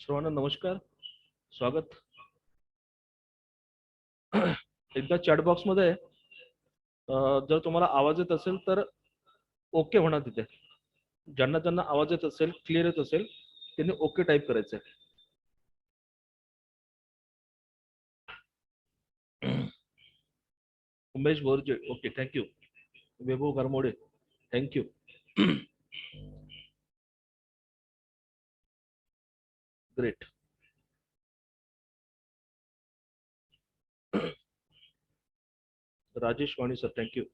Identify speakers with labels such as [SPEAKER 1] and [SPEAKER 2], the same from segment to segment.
[SPEAKER 1] सर्वांना नमस्कार, स्वागत. एकदा चॅट बॉक्स मध्ये जर तुम्हाला आवाज येत असेल तर ओके म्हणा तिथे. ज्यांना ज्यांना आवाज येत असेल, क्लिअर येत असेल, त्यांनी ओके टाईप करायचंय. Umesh Borje, okay, thank you. Vaibhav Garmode, thank you. Great. Rajesh Vani sir, thank you.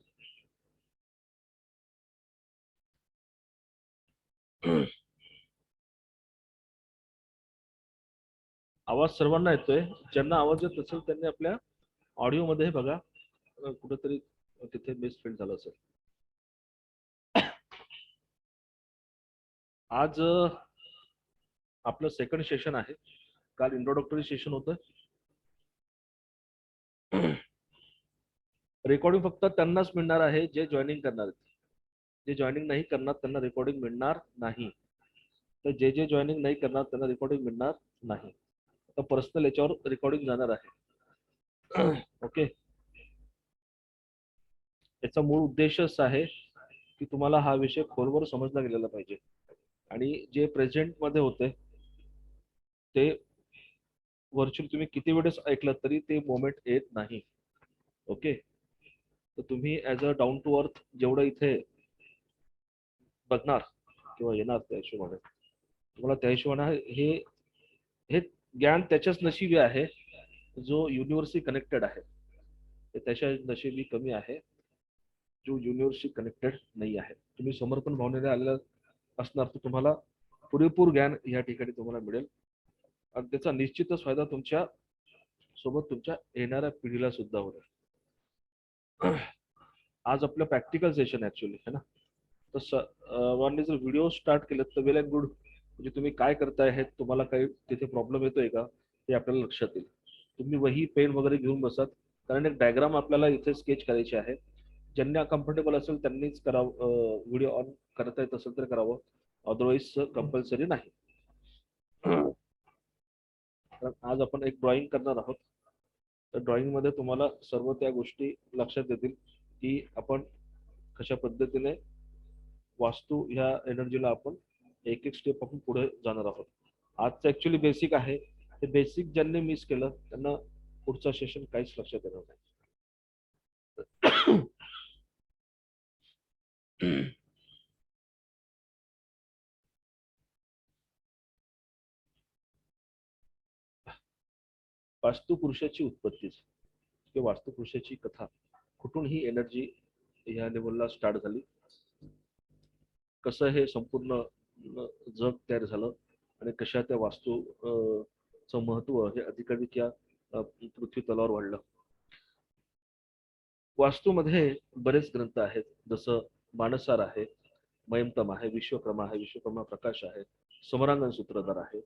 [SPEAKER 1] आवाज सर्वांना येतोय. ज्यांना आवाज येत असेल त्यांनी आपल्या ऑडिओ मध्ये बघा, कुठेतरी तिथे मिसफिल्ड झालं असेल. आज आपलं सेकंड सेशन आहे. काल इंट्रोडक्टरी सेशन होतं. रेकॉर्डिंग फक्त त्यांनाच मिळणार आहे जे जॉईनिंग करणार आहेत. जे जॉईनिंग नाही करणार त्यांना रेकॉर्डिंग मिळणार नाही. तर जे जे जॉईनिंग नाही करणार त्यांना रेकॉर्डिंग मिळणार नाही. आता पर्सनल याच्यावर रेकॉर्डिंग जाणार आहे. ओके. याचा मूळ उद्देश असा आहे की तुम्हाला हा विषय खोलवर समजला गेलेला पाहिजे. आणि जे प्रेझेंट मध्ये होते ते व्हर्च्युअल तुम्ही किती वेळेस ऐकलं तरी ते मोमेंट येत नाही. ओके. तर तुम्ही as a down to earth जेवढं इथे बघणार किंवा येणार त्या हिशोबाने तुम्हाला त्या हिशोबाने हे हे ज्ञान त्याच्याच नशिबी आहे जो युनिव्हर्सशी कनेक्टेड आहे. ते त्याच्या नशिबी कमी आहे जो युनिव्हर्सशी कनेक्टेड नाही आहे. तुम्ही समर्पण भावनेने आलेला असणार तर तुम्हाला पुरेपूर ज्ञान या ठिकाणी तुम्हाला मिळेल आणि त्याचा निश्चितच फायदा तुमच्या सोबत तुमच्या येणाऱ्या पिढीला सुद्धा होईल. आज आपलं प्रॅक्टिकल सेशन ऍक्च्युअली है ना. तर जर व्हिडिओ स्टार्ट केले तर वेल अँड गुड. म्हणजे तुम्ही काय करताय हे तुम्हाला काही तिथे प्रॉब्लेम येतोय का हे आपल्याला लक्षात येईल. तुम्ही वही पेन वगैरे घेऊन बसत, कारण एक डायग्राम आपल्याला इथे स्केच करायची आहे. ज्यांना कम्फर्टेबल असेल त्यांनीच करावं. व्हिडिओ ऑन करता येत असेल तर करावं, अदरवाईज कंपल्सरी नाही. कारण आज आपण एक ड्रॉइंग करणार आहोत. तर ड्रॉइंग मध्ये तुम्हाला सर्व त्या गोष्टी लक्षात येतील की आपण कशा पद्धतीने वास्तू ह्या एनर्जीला आपण एक एक स्टेप आपण पुढे जाणार आहोत. आजचं ऍक्च्युली बेसिक आहे. ते बेसिक ज्यांनी मिस केलं त्यांना पुढचं सेशन काहीच लक्षात येणार नाही. वास्तुपुरुषाची उत्पत्ती किंवा वास्तुपुरुषाची कथा कुठून ही एनर्जी या लेवलला स्टार्ट झाली, कसं हे संपूर्ण जग तयार झालं आणि कशा त्या वास्तू चं महत्व हे अधिकाधिक या पृथ्वी तलावर वाढलं. वास्तूमध्ये बरेच ग्रंथ आहेत. जसं मानसार आहे, मयमतम आहे, विश्वक्रमा आहे, विश्वकर्मा प्रकाश आहे, समरांगण सूत्रधार आहे,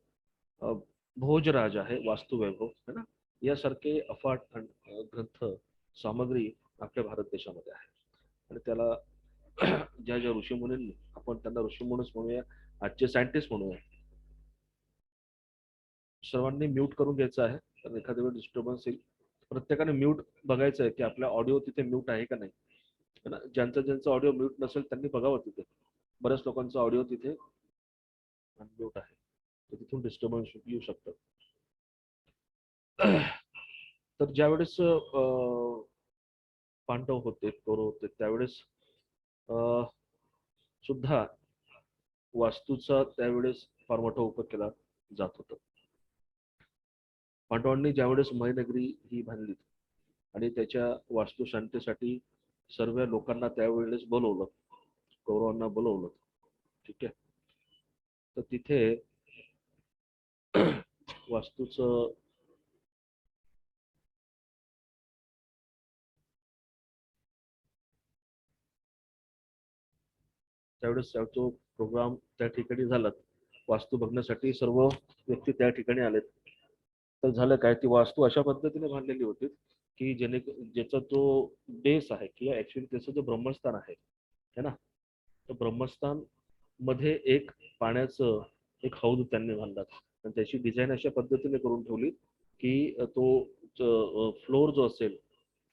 [SPEAKER 1] अ, भोजराज आहे, वास्तुवैभव है ना. यासारखे अफाट ग्रंथ सामग्री आपल्या भारत देशामध्ये आहे. आणि त्याला ज्या ज्या ऋषीमुनींनी, आपण त्यांना ऋषीमुनीच म्हणूया, आजचे सायंटिस्ट म्हणूया, सर्वांनी म्यूट करून घ्यायचं आहे. कारण एखाद्या वेळ डिस्टर्बन्स येईल. प्रत्येकाने म्यूट बघायचं आहे की आपला ऑडिओ तिथे म्यूट आहे का नाही है ना. ज्यांचा ज्यांचा ऑडिओ म्यूट नसेल त्यांनी बघावं तिथे. बऱ्याच लोकांचा ऑडिओ तिथे अनम्यूट आहे, तर तिथून डिस्टर्बन्स येऊ शकतं. तर ज्यावेळेस पांडव होते, कौरव होते, त्यावेळेस अ, सुद्धा वास्तूचा त्यावेळेस फार मोठा उपयोग केला जात होता. पांडवांनी ज्यावेळेस मयनगरी ही बांधली आणि त्याच्या वास्तुशांतीसाठी सर्व लोकांना त्यावेळेस बोलवलं, कौरवांना बोलवलं. ठीक आहे. तर तिथे वास्तूचं त्यावेळेस तो प्रोग्राम त्या ठिकाणी झाला. वास्तू बघण्यासाठी सर्व व्यक्ती त्या ठिकाणी आलेत. तर झालं काय, ती वास्तू अशा पद्धतीने बांधलेली होती की ज्याचा जो बेस आहे किंवा ऍक्च्युली त्याचं जो ब्रह्मस्थान आहे है ना, तर ब्रह्मस्थान मध्ये एक पाण्याचं एक हौद त्यांनी बांधला. आणि त्याची डिझाईन अशा पद्धतीने करून ठेवली की तो फ्लोर जो असेल,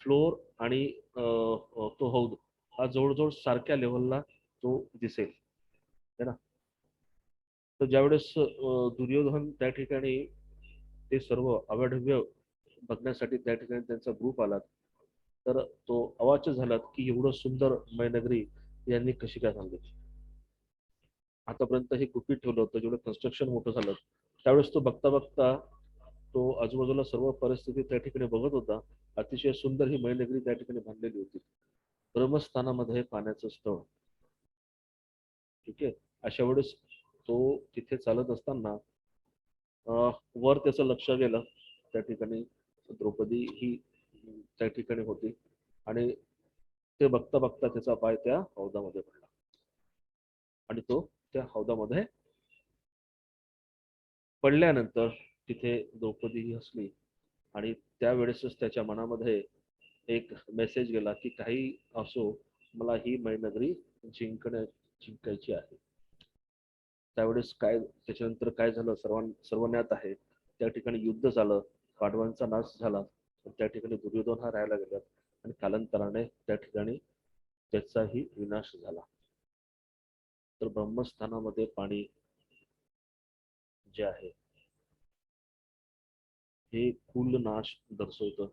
[SPEAKER 1] फ्लोर आणि तो हौद हा जवळजवळ सारख्या लेवलला तो दिसेल, है ना. तर ज्यावेळेस दुर्योधन त्या ठिकाणी ते सर्व अवाढव्य बघण्यासाठी त्या ठिकाणी त्यांचा ग्रुप आला, तर तो अवाच्य झाला की एवढं सुंदर मयनगरी यांनी कशी काय सांगितली. आतापर्यंत हे गुपित ठेवलं होतं. जेवढं कन्स्ट्रक्शन मोठं झालं त्यावेळेस तो बघता बघता तो आजूबाजूला सर्व परिस्थिती त्या ठिकाणी बघत होता. अतिशय सुंदर ही मयनगरी त्या ठिकाणी बांधलेली होती. ब्रह्मस्थानामध्ये पाण्याचं स्थळ. ठीक आहे. अशा वेळेस तो तिथे चालत असताना वर त्याचं लक्ष गेलं. त्या ठिकाणी द्रौपदी ही त्या ठिकाणी होती आणि ते बघता बघता त्याचा पाय त्या हौदामध्ये पडला आणि तो त्या हौदामध्ये पडल्यानंतर तिथे द्रौपदी ही हसली आणि त्यावेळेसच त्याच्या मनामध्ये एक मेसेज गेला की काही असो, मला ही मयनगरी जिंकायची आहे. त्यावेळेस काय त्याच्यानंतर काय झालं सर्वज्ञात आहे. त्या ठिकाणी युद्ध झालं, पांडवांचा नाश झाला, त्या ठिकाणी दुर्योधन हा राहायला गेला आणि कालांतराने त्या ठिकाणी त्याचाही विनाश झाला. तर ब्रह्मस्थानामध्ये पाणी जे आहे हे कुल नाश दर्शवतं.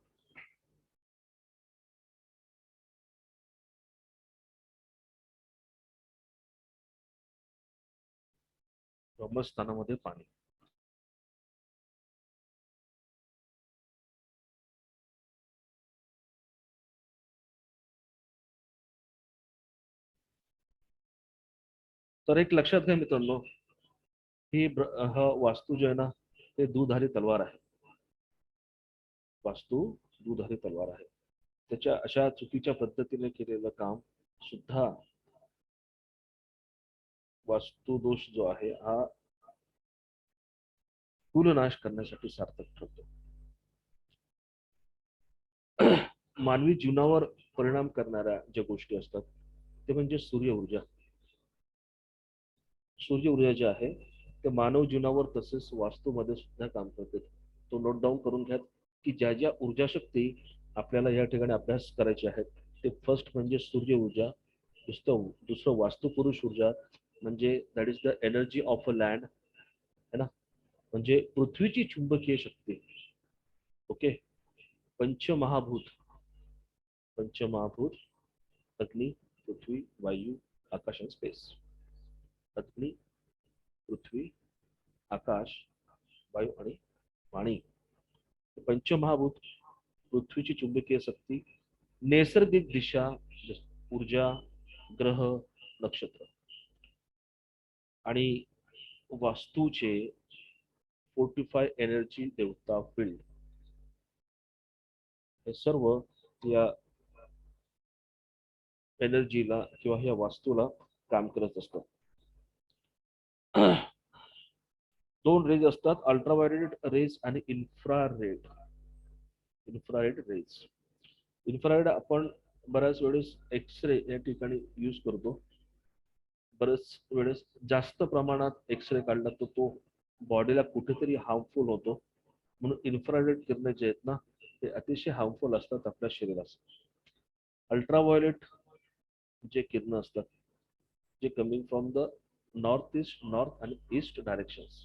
[SPEAKER 1] ब्रह्मस्थानामध्ये पाणी. तर एक लक्षात घ्या मित्रांनो, हा वास्तू जो आहे ना, ते दुधारी तलवार आहे. वास्तू दुधारी तलवार आहे. त्याच्या अशा चुकीच्या पद्धतीने केलेलं काम सुद्धा वास्तू दोष जो आहे हा कुलनाश करण्यासाठी सार्थक ठरतो. मानवी जीवनावर परिणाम करणाऱ्या ज्या गोष्टी असतात ते म्हणजे सूर्य ऊर्जा. सूर्य ऊर्जा जे आहे ते मानव जीवनावर तसेच वास्तूमध्ये सुद्धा काम करते. तो नोट डाऊन करून घ्या की ज्या ज्या ऊर्जा शक्ती आपल्याला या ठिकाणी अभ्यास करायचे आहेत ते फर्स्ट म्हणजे सूर्य ऊर्जा, दुसरं वास्तू पुरुष ऊर्जा म्हणजे that is the energy of a land, है ना, म्हणजे पृथ्वीची चुंबकीय शक्ती. ओके. पंचमहाभूत. पंचमहाभूत अग्नी, पृथ्वी, वायू, आकाश आणि स्पेस. अग्नी, पृथ्वी, आकाश, वायू आणि पाणी. पंचमहाभूत, पृथ्वीची चुंबकीय शक्ती, नैसर्गिक दिशा, ऊर्जा, ग्रह, नक्षत्र आणि वास्तूचे फोर्टिफाय एनर्जी देवता फील्ड. हे सर्व या एनर्जीला किंवा या वास्तूला काम करत असतात. दोन रेज असतात, अल्ट्राव्हायोलेट रेज आणि इन्फ्रारेड. Infrared rays. इन्फ्रारेड आपण बऱ्याच वेळेस एक्सरे या ठिकाणी यूज करतो. बरेच वेळेस जास्त प्रमाणात एक्सरे काढला तर तो बॉडीला कुठेतरी हार्मफुल होतो. म्हणून इन्फ्रारेड किरणे जे आहेत ना ते अतिशय हार्मफुल असतात आपल्या शरीरास. अल्ट्राव्हायोलेट जे किरण असतात जे कमिंग फ्रॉम द नॉर्थ आणि ईस्ट डायरेक्शन्स,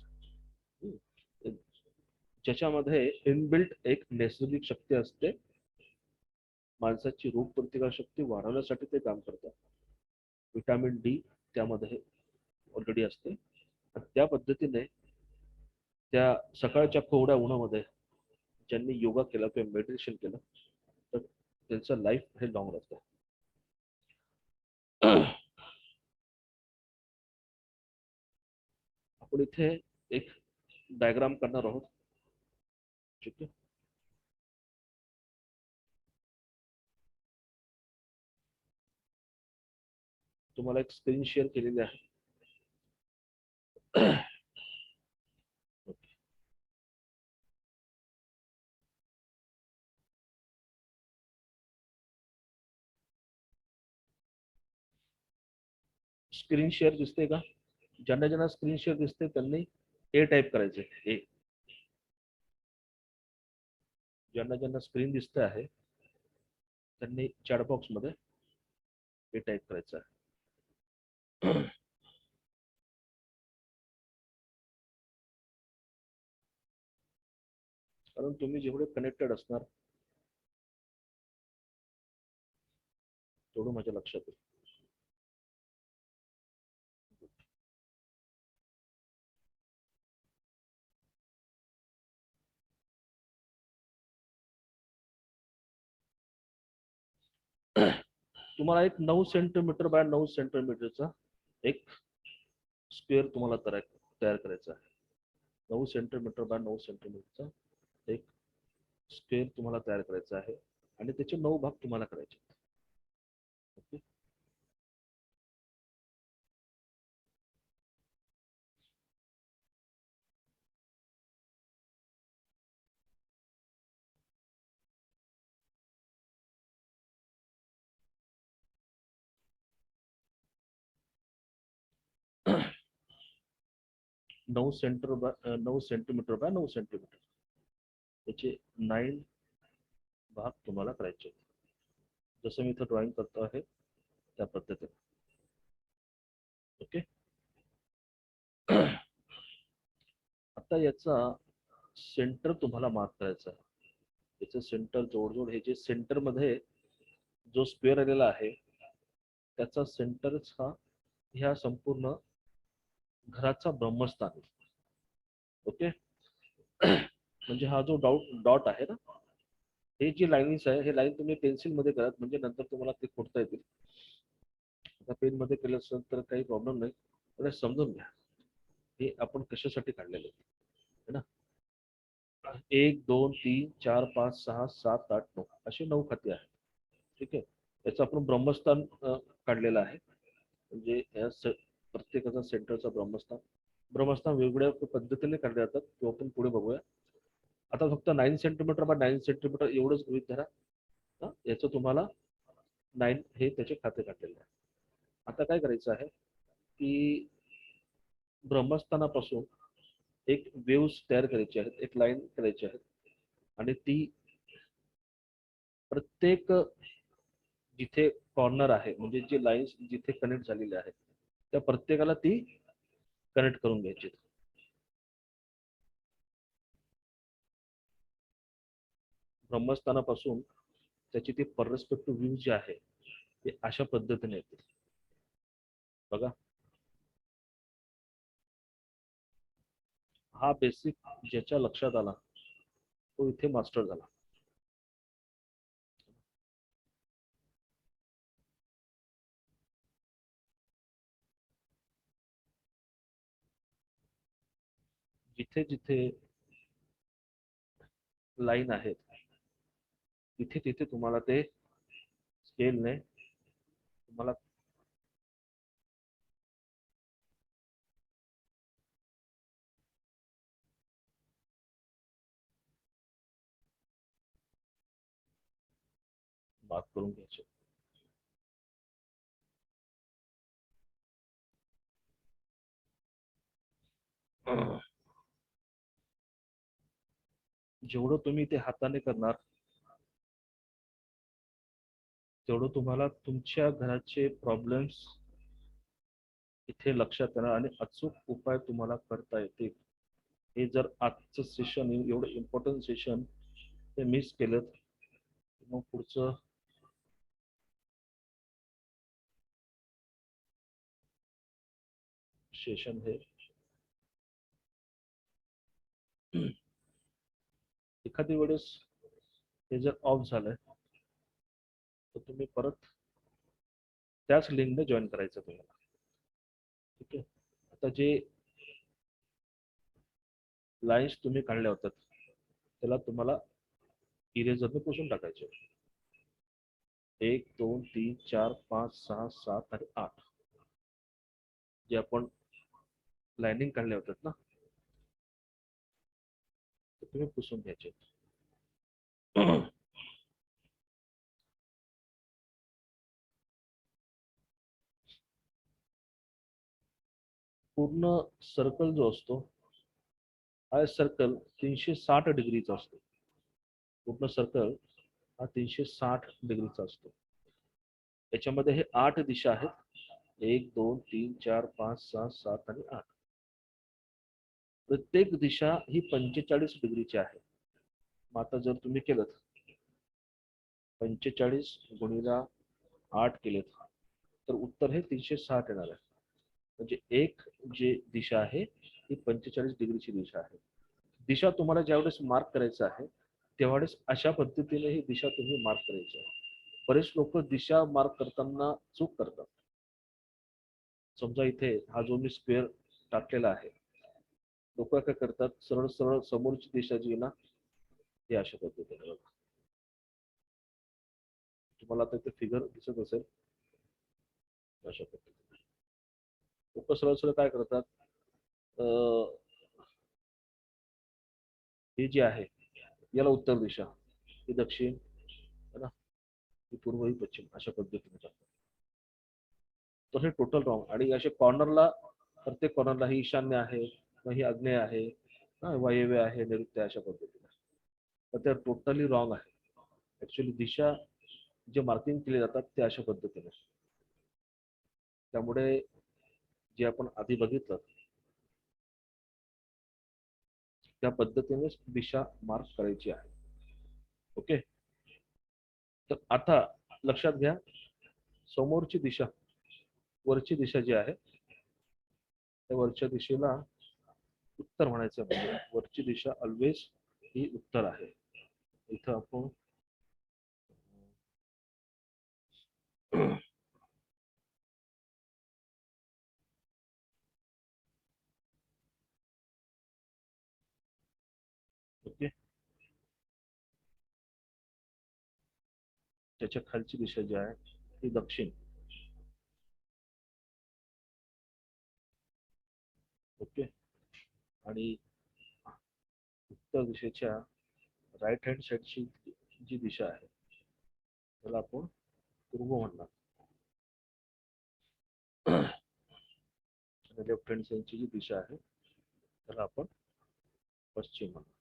[SPEAKER 1] ज्याच्यामध्ये इनबिल्ट एक नैसर्गिक शक्ती असते. माणसाची रोगप्रतिकार शक्ती वाढवण्यासाठी ते काम करतात. विटॅमिन डी त्यामध्ये ऑलरेडी असते आणि त्या पद्धतीने त्या सकाळच्या कोवड्या उन्हामध्ये ज्यांनी योगा केला किंवा मेडिटेशन केलं तर त्यांचं लाईफ हे लॉंग राहतं. आपण इथे एक डायग्राम करणार आहोत. ठीक आहे. तुम्हाला एक स्क्रीन शेअर केलेली आहे. स्क्रीन शेअर दिसते का? ज्यांना ज्यांना स्क्रीन शेअर दिसते त्यांनी ए टाईप करायचं आहे. ए, ज्यांना ज्यांना स्क्रीन दिसत आहे त्यांनी चॅट बॉक्स मध्ये ए टाईप करायचं आहे. कारण तुम्ही जेवढे कनेक्टेड असणार तेवढं माझ्या लक्षात येईल. तुम्हाला एक 9 सेंटीमीटर बाय 9 सेंटीमीटरचा एक स्क्वेअर तुम्हाला तयार करायचा आहे. 9 सेंटीमीटर बाय 9 सेंटीमीटरचा एक स्क्वेअर तुम्हाला तयार करायचा आहे आणि त्याचे 9 भाग तुम्हाला करायचे. ओके. 9 सेंटीमीटर बाय 9 सेंटीमीटर त्याचे 9 भाग तुम्हाला करायचे. जसं मी इथं ड्रॉइंग करतो आहे त्या पद्धतीने. ओके. आता याचा सेंटर तुम्हाला मार्क करायचा आहे. याचं सेंटर जवळजवळ हे जे सेंटर मध्ये जो स्क्वेअर आलेला आहे त्याचा सेंटरच हा ह्या संपूर्ण घराचा ब्रह्मस्थान आहे. ओके. म्हणजे हा जो डॉट आहे ना, हे जी लाईन्स आहे हे लाईन तुम्ही पेन्सिल मध्ये करा म्हणजे नंतर तुम्हाला ते खोडता येतील. आता पेन मध्ये केलं असेल तर काही प्रॉब्लेम नाही, पण समजून घ्या हे आपण कशासाठी काढलेले आहे ना. 1 2 3 4 5 6 7 8 9 अशी 9 खाती आहेत. ठीक आहे. याचं आपण ब्रह्मस्थान काढलेलं आहे. म्हणजे प्रत्येकाचा सेंटरचा ब्रह्मस्थान ब्रह्मस्थान वेगवेगळ्या पद्धतीने काढले जातात तो आपण पुढे बघूया. आता फक्त 9 सेंटीमीटर बाय 9 सेंटीमीटर एवढंच गृहीत धरा. याचं तुम्हाला 9 हे त्याचे खाते काढलेले आहे. आता काय करायचं आहे की ब्रह्मस्थानापासून एक वेव्स तयार करायची आहेत, एक लाईन करायची आहे आणि ती प्रत्येक जिथे कॉर्नर आहे म्हणजे जे लाईन्स जिथे कनेक्ट झालेले आहेत त्या प्रत्येकाला ती कनेक्ट करून घ्यायची. ब्रह्मस्थानापासून त्याची ती परस्पेक्टिव्ह व्ह्यू जी आहे ते अशा पद्धतीने येते बघा. हा बेसिक ज्याच्या लक्षात आला तो इथे मास्टर झाला. जिथे जिथे लाईन आहेत तिथे तिथे तुम्हाला ते स्केलने तुम्हाला मार्क करून घ्यायचे. जेवढं तुम्ही ते हाताने करणार तेवढं तुम्हाला तुमच्या घराचे प्रॉब्लेम्स इथे लक्षात येणार आणि अचूक उपाय तुम्हाला करता येतील. हे जर आजचं सेशन एवढं इम्पॉर्टंट सेशन ते मिस केलं मग पुढचं सेशन हे एखादी वेळेस हे जर ऑफ झालंय तर तुम्ही परत त्याच लिंकने जॉईन करायचं तुम्हाला. ठीक आहे. आता जे लाईन्स तुम्ही काढल्या होत्या त्याला तुम्हाला इरेजरने पुसून टाकायचे. 1 2 3 4 5 6 7 आणि 8 जे आपण लाईनिंग काढल्या होत्या ना ते तुम्ही पुसून घ्यायचे. पूर्ण सर्कल जो असतो हा सर्कल 360 डिग्रीचा असतो. पूर्ण सर्कल हा 360 डिग्रीचा असतो. याच्यामध्ये हे 8 दिशा आहेत. 1 2 3 4 5 6 7 आणि 8. प्रत्येक दिशा ही 45 डिग्रीची आहे. मग आता जर तुम्ही केलं 45 गुणिला 8 केलेत तर उत्तर हे 360 येणार आहे. म्हणजे एक जी दिशा आहे ही 45 डिग्रीची दिशा आहे. दिशा तुम्हाला ज्यावेळेस मार्क करायचं आहे त्यावेळेस अशा पद्धतीने ही दिशा तुम्ही मार्क करायची आहे. बरेच लोक दिशा मार्क करताना चूक करतात. समजा इथे हा जो मी स्क्वेअर टाकलेला आहे, लोक काय करतात, सरळ सरळ समोरची दिशा जी ना ही अशा पद्धतीने बघा. तुम्हाला आता इथे फिगर दिसत असेल अशा पद्धतीने लोक सरळ सरळ काय करतात, हे जे आहे याला उत्तर दिशा, ही दक्षिण है ना, ही पूर्व, ही पश्चिम, अशा पद्धतीने करतात. तर हे टोटल रॉंग. आणि असे कॉर्नरला, प्रत्येक कॉर्नरला ही ईशान्य आहे, मग ही आग्नेय आहे, वायव्य आहे, नैऋत्य, अशा पद्धतीने. तर ते टोटली रॉंग आहे. ऍक्च्युली दिशा जे मार्किंग केले जातात ते अशा पद्धतीने. त्यामुळे जे आपण आधी बघितलं त्या पद्धतीनेच दिशा मार्क करायची आहे. ओके. तर आता लक्षात घ्या, समोरची दिशा, वरची दिशा जी आहे त्या वरच्या दिशेला उत्तर म्हणायचं. म्हणजे वरची दिशा ऑलवेज ही उत्तर आहे. इथं आपण ओके, त्याच्या खालची दिशा जी आहे ती दक्षिण. ओके. आणि उत्तर दिशेच्या राईट हँड साईडची जी दिशा आहे त्याला आपण पूर्व म्हणणार. आणि लेफ्ट हँड साईडची जी दिशा आहे त्याला आपण पश्चिम म्हणणार.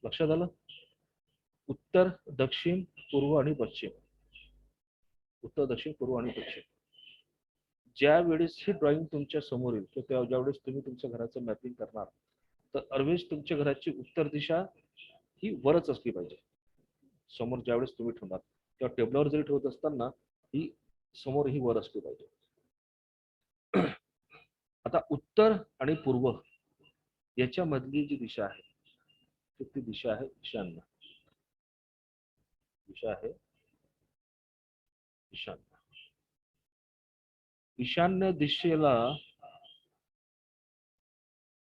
[SPEAKER 1] लक्षात आलं? उत्तर, दक्षिण, पूर्व आणि पश्चिम. उत्तर, दक्षिण, पूर्व आणि पश्चिम. ज्या वेळेस ही ड्रॉइंग तुमच्या समोर येईल किंवा ज्यावेळेस तुम्ही तुमच्या घराचं मॅपिंग करणार तर ऑलवेज तुमच्या घराची उत्तर दिशा ही वरच असली पाहिजे. समोर ज्यावेळेस तुम्ही ठेवणार किंवा टेबलावर जरी ठेवत असताना ही समोर ही वर असली पाहिजे. आता उत्तर आणि पूर्व याच्या मधली जी दिशा आहे ती दिशा आहे ईशान्य. दिशा आहे ईशान्य. ईशान्य दिशेला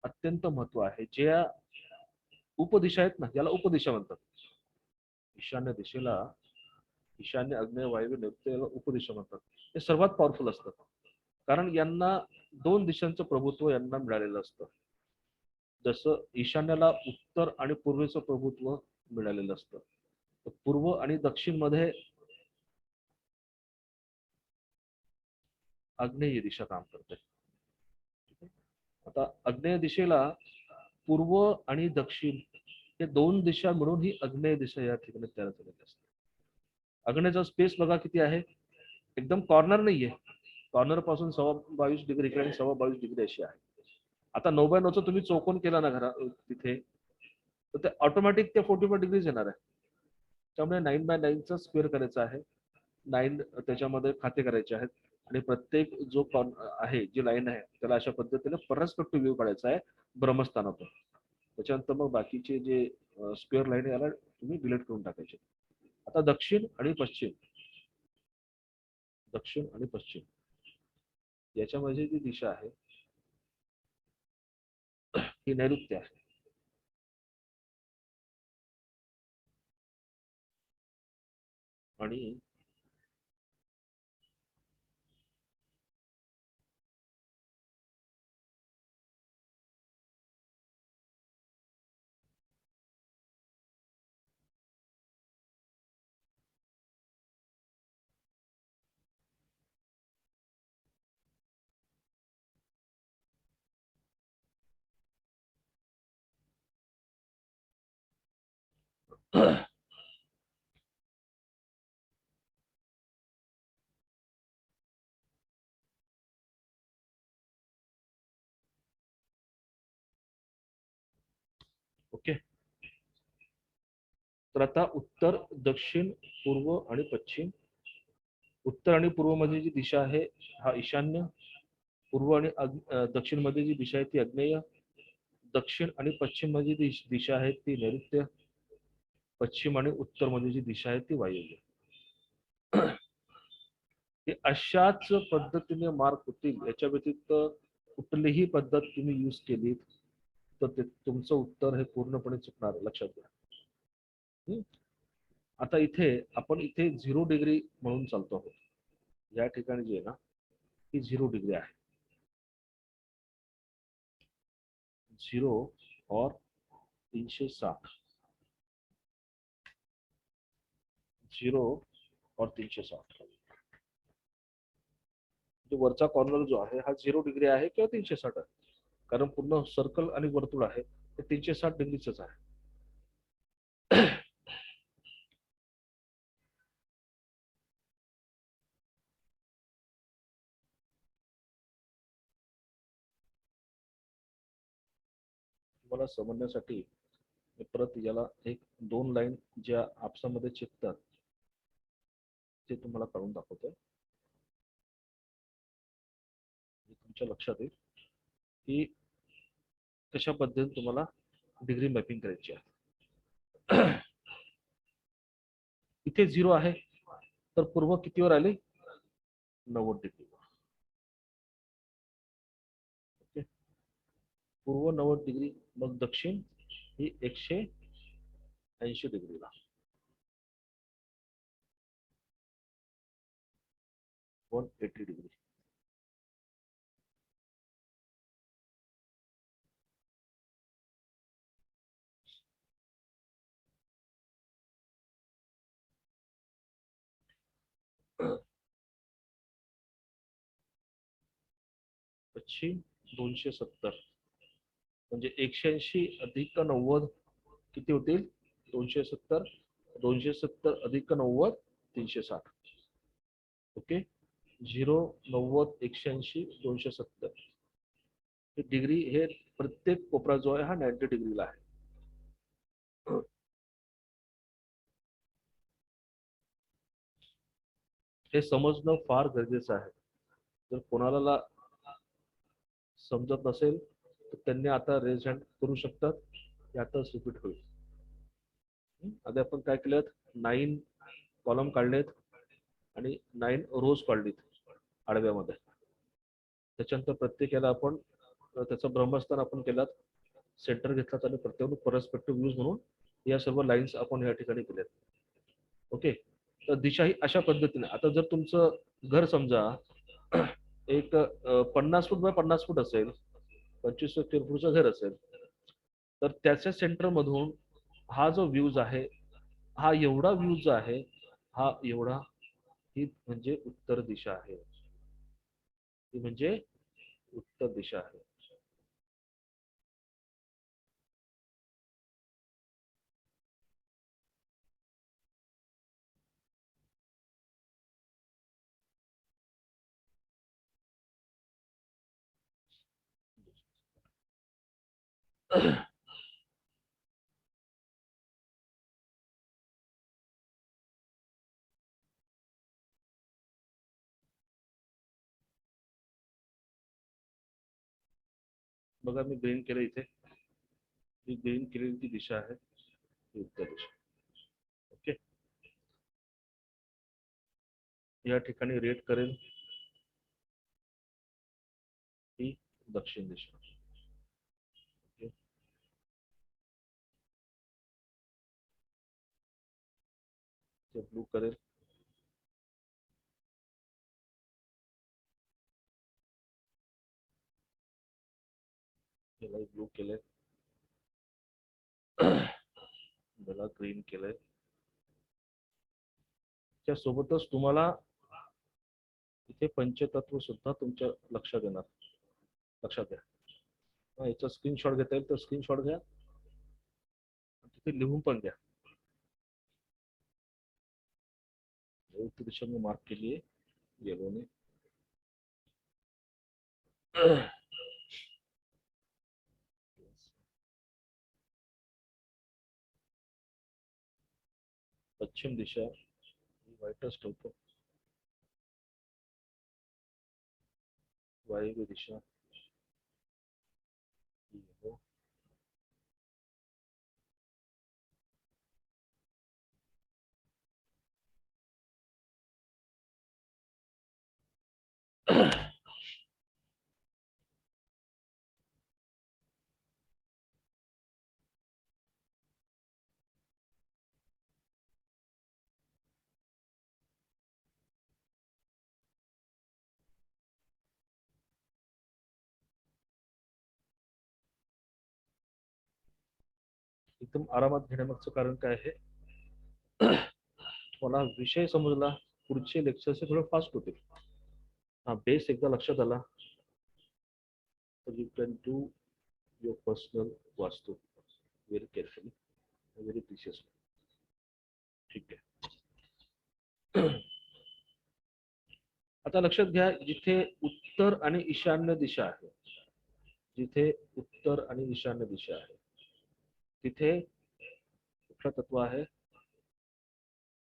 [SPEAKER 1] अत्यंत महत्व आहे. ज्या उपदिशा आहेत ना याला उपदिशा म्हणतात. ईशान्य दिशेला, ईशान्य, आग्नेय, वायव्य, नैऋत्य याला उपदिशा म्हणतात. हे सर्वात पॉवरफुल असतात कारण यांना दोन दिशांचं प्रभुत्व यांना मिळालेलं असतं. जसं ईशान्याला उत्तर आणि पूर्वेचं प्रभुत्व मिळालेलं असतं. पूर्व आणि दक्षिण मध्ये आग्नेय दिशा काम करते. आता आग्नेय दिशेला पूर्व आणि दक्षिण हे दोन दिशा मिळून ही आग्नेय दिशा या ठिकाणी तयार झालेली असते. आग्नेयचा स्पेस बघा किती आहे, एकदम कॉर्नर नाहीये. कॉर्नर पासून 22.25 डिग्री इकडे आणि 22.25 डिग्री अशी आहे. आता 9x9 तुम्ही चौकोन केला ना घरा तिथे तर ते ऑटोमॅटिक ते 45 डिग्रीज येणार आहे. त्यामुळे 9x9 चा स्क्वेअर करायचा आहे. 9 त्याच्यामध्ये खाते करायचे आहेत. आणि प्रत्येक जो आहे जी लाईन आहे त्याला अशा पद्धतीने परस्पेक्टिव्ह व्ह्यू काढायचा आहे ब्रह्मस्थानातून. त्याच्यानंतर मग बाकीचे जे स्क्वेअर लाईन याला तुम्ही डिलीट करून टाकायचे. आता दक्षिण आणि पश्चिम, दक्षिण आणि पश्चिम याच्यामध्ये जी दिशा आहे ही नैऋत्य आहे. आणि ओके. तर आता उत्तर, दक्षिण, पूर्व आणि पश्चिम. उत्तर आणि पूर्व मध्ये जी दिशा आहे हा ईशान्य, पूर्व आणि दक्षिण मध्ये जी दिशा आहे ती आग्नेय, दक्षिण आणि पश्चिम मध्ये जी दिशा आहे ती नैऋत्य, पश्चिम आणि उत्तर मध्ये जी दिशा आहे ती वायव्य. हे अशाच पद्धतीने मार्क होतील. याच्या व्यतिरिक्त कुठलीही पद्धत तुम्ही यूज केली तर ते तुमचं उत्तर हे पूर्णपणे चुकणार, लक्षात घ्या. आता इथे आपण इथे 0 डिग्री म्हणून चालतो आहोत. या ठिकाणी जे आहे ना ही 0 डिग्री आहे. 0 और 360, 0 और 360. वरचा कॉर्नर जो आहे हा 0 डिग्री आहे किंवा 360 आहे, कारण पूर्ण सर्कल आणि वर्तुळ आहे ते 360 डिग्रीच आहे. तुम्हाला समजण्यासाठी परत याला एक 2 लाईन ज्या आपसामध्ये चिपतात ते तुम्हाला काढून दाखवतोय. तुमच्या लक्षात येईल की कशा पद्धतीने तुम्हाला डिग्री मॅपिंग करायची आहे. इथे 0 आहे तर पूर्व कितीवर आले? 90 डिग्री. ओके. पूर्व 90 डिग्री. मग दक्षिण ही 180 डिग्रीला, 180 डिग्री. पश्चिम 270, म्हणजे 180 अधिक 90 किती होतील? 270. 270 अधिक 90 360. ओके. 0, 90, 180, 270 डिग्री हे प्रत्येक कोपरा जो आहे हा 90 डिग्रीला आहे. हे समजणं फार गरजेचं आहे. जर कोणाला समजत नसेल तर त्यांनी आता रेज हँड करू शकतात. हे आताच रिपीट होईल. आता आपण काय केलं, 9 कॉलम काढलेत आणि 9 रोज काढलीत आडव्यामध्ये. त्याच्यानंतर प्रत्येकाला आपण त्याचं ब्रह्मस्थान आपण केलात, सेंटर घेतलात आणि प्रत्येक परस्पेक्टिव्ह व्ह्यूज म्हणून या सर्व लाईन्स आपण या ठिकाणी केल्यात. ओके. तर दिशा ही अशा पद्धतीने. आता जर तुमचं घर समजा एक 50 फूट बाय 50 फूट असेल, 25 स्क्वेअर फूटचं घर असेल, तर त्याच्या सेंटर मधून हा जो व्ह्यूज आहे हा एवढा व्ह्यूज आहे, हा एवढा, ही म्हणजे उत्तर दिशा आहे. ही म्हणजे उत्तर दिशा आहे. बघा मी ग्रीन केलं इथे, ही ग्रीन केलेली ती दिशा आहे, ही उत्तर दिशा. ओके, या ठिकाणी रेड करेल ही दक्षिण दिशा. ओके, ते ब्लू करेल याला ब्लू केलंय, याला ग्रीन केलंय. त्यासोबतच तुम्हाला इथे पंचतत्व सुद्धा तुमच्या लक्षात येणार. लक्षात घ्या, याचा स्क्रीनशॉट घेता येईल तर स्क्रीनशॉट घ्या, तिथे लिहून पण घ्या. उत्तर दिशा मी मार्क केली आहे येलोने. पश्चिम दिशा व्हाईटच ठेवतो, वायव्य दिशा येलो, एकदम आरामात घेण्यामागचं कारण काय आहे, मला विषय समजला, पुढचे लेक्चर्स थोडं फास्ट होतील. हा बेस एकदा लक्षात आला तर you can do your personal वास्तू व्हेरी केअरफुली, व्हेरी प्रिशियसली. ठीक आहे. आता लक्षात घ्या, जिथे उत्तर आणि ईशान्य दिशा आहे, जिथे उत्तर आणि ईशान्य दिशा आहे, तिथे कुठलं तत्व आहे,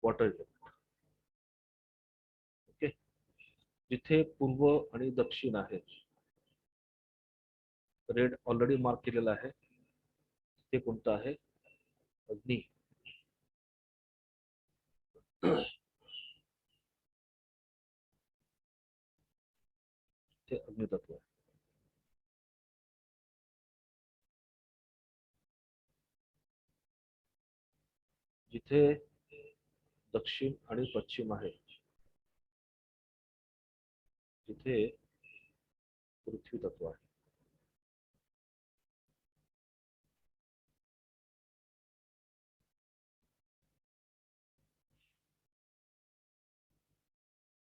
[SPEAKER 1] वॉटर एलिमेंट. ओके, जिथे पूर्व आणि दक्षिण आहे, रेड ऑलरेडी मार्क केलेला आहे, ते कोणतं आहे, अग्नी. ते अग्नितत्व आहे. जिथे दक्षिण आणि पश्चिम आहे, तिथे पृथ्वी तत्व आहे.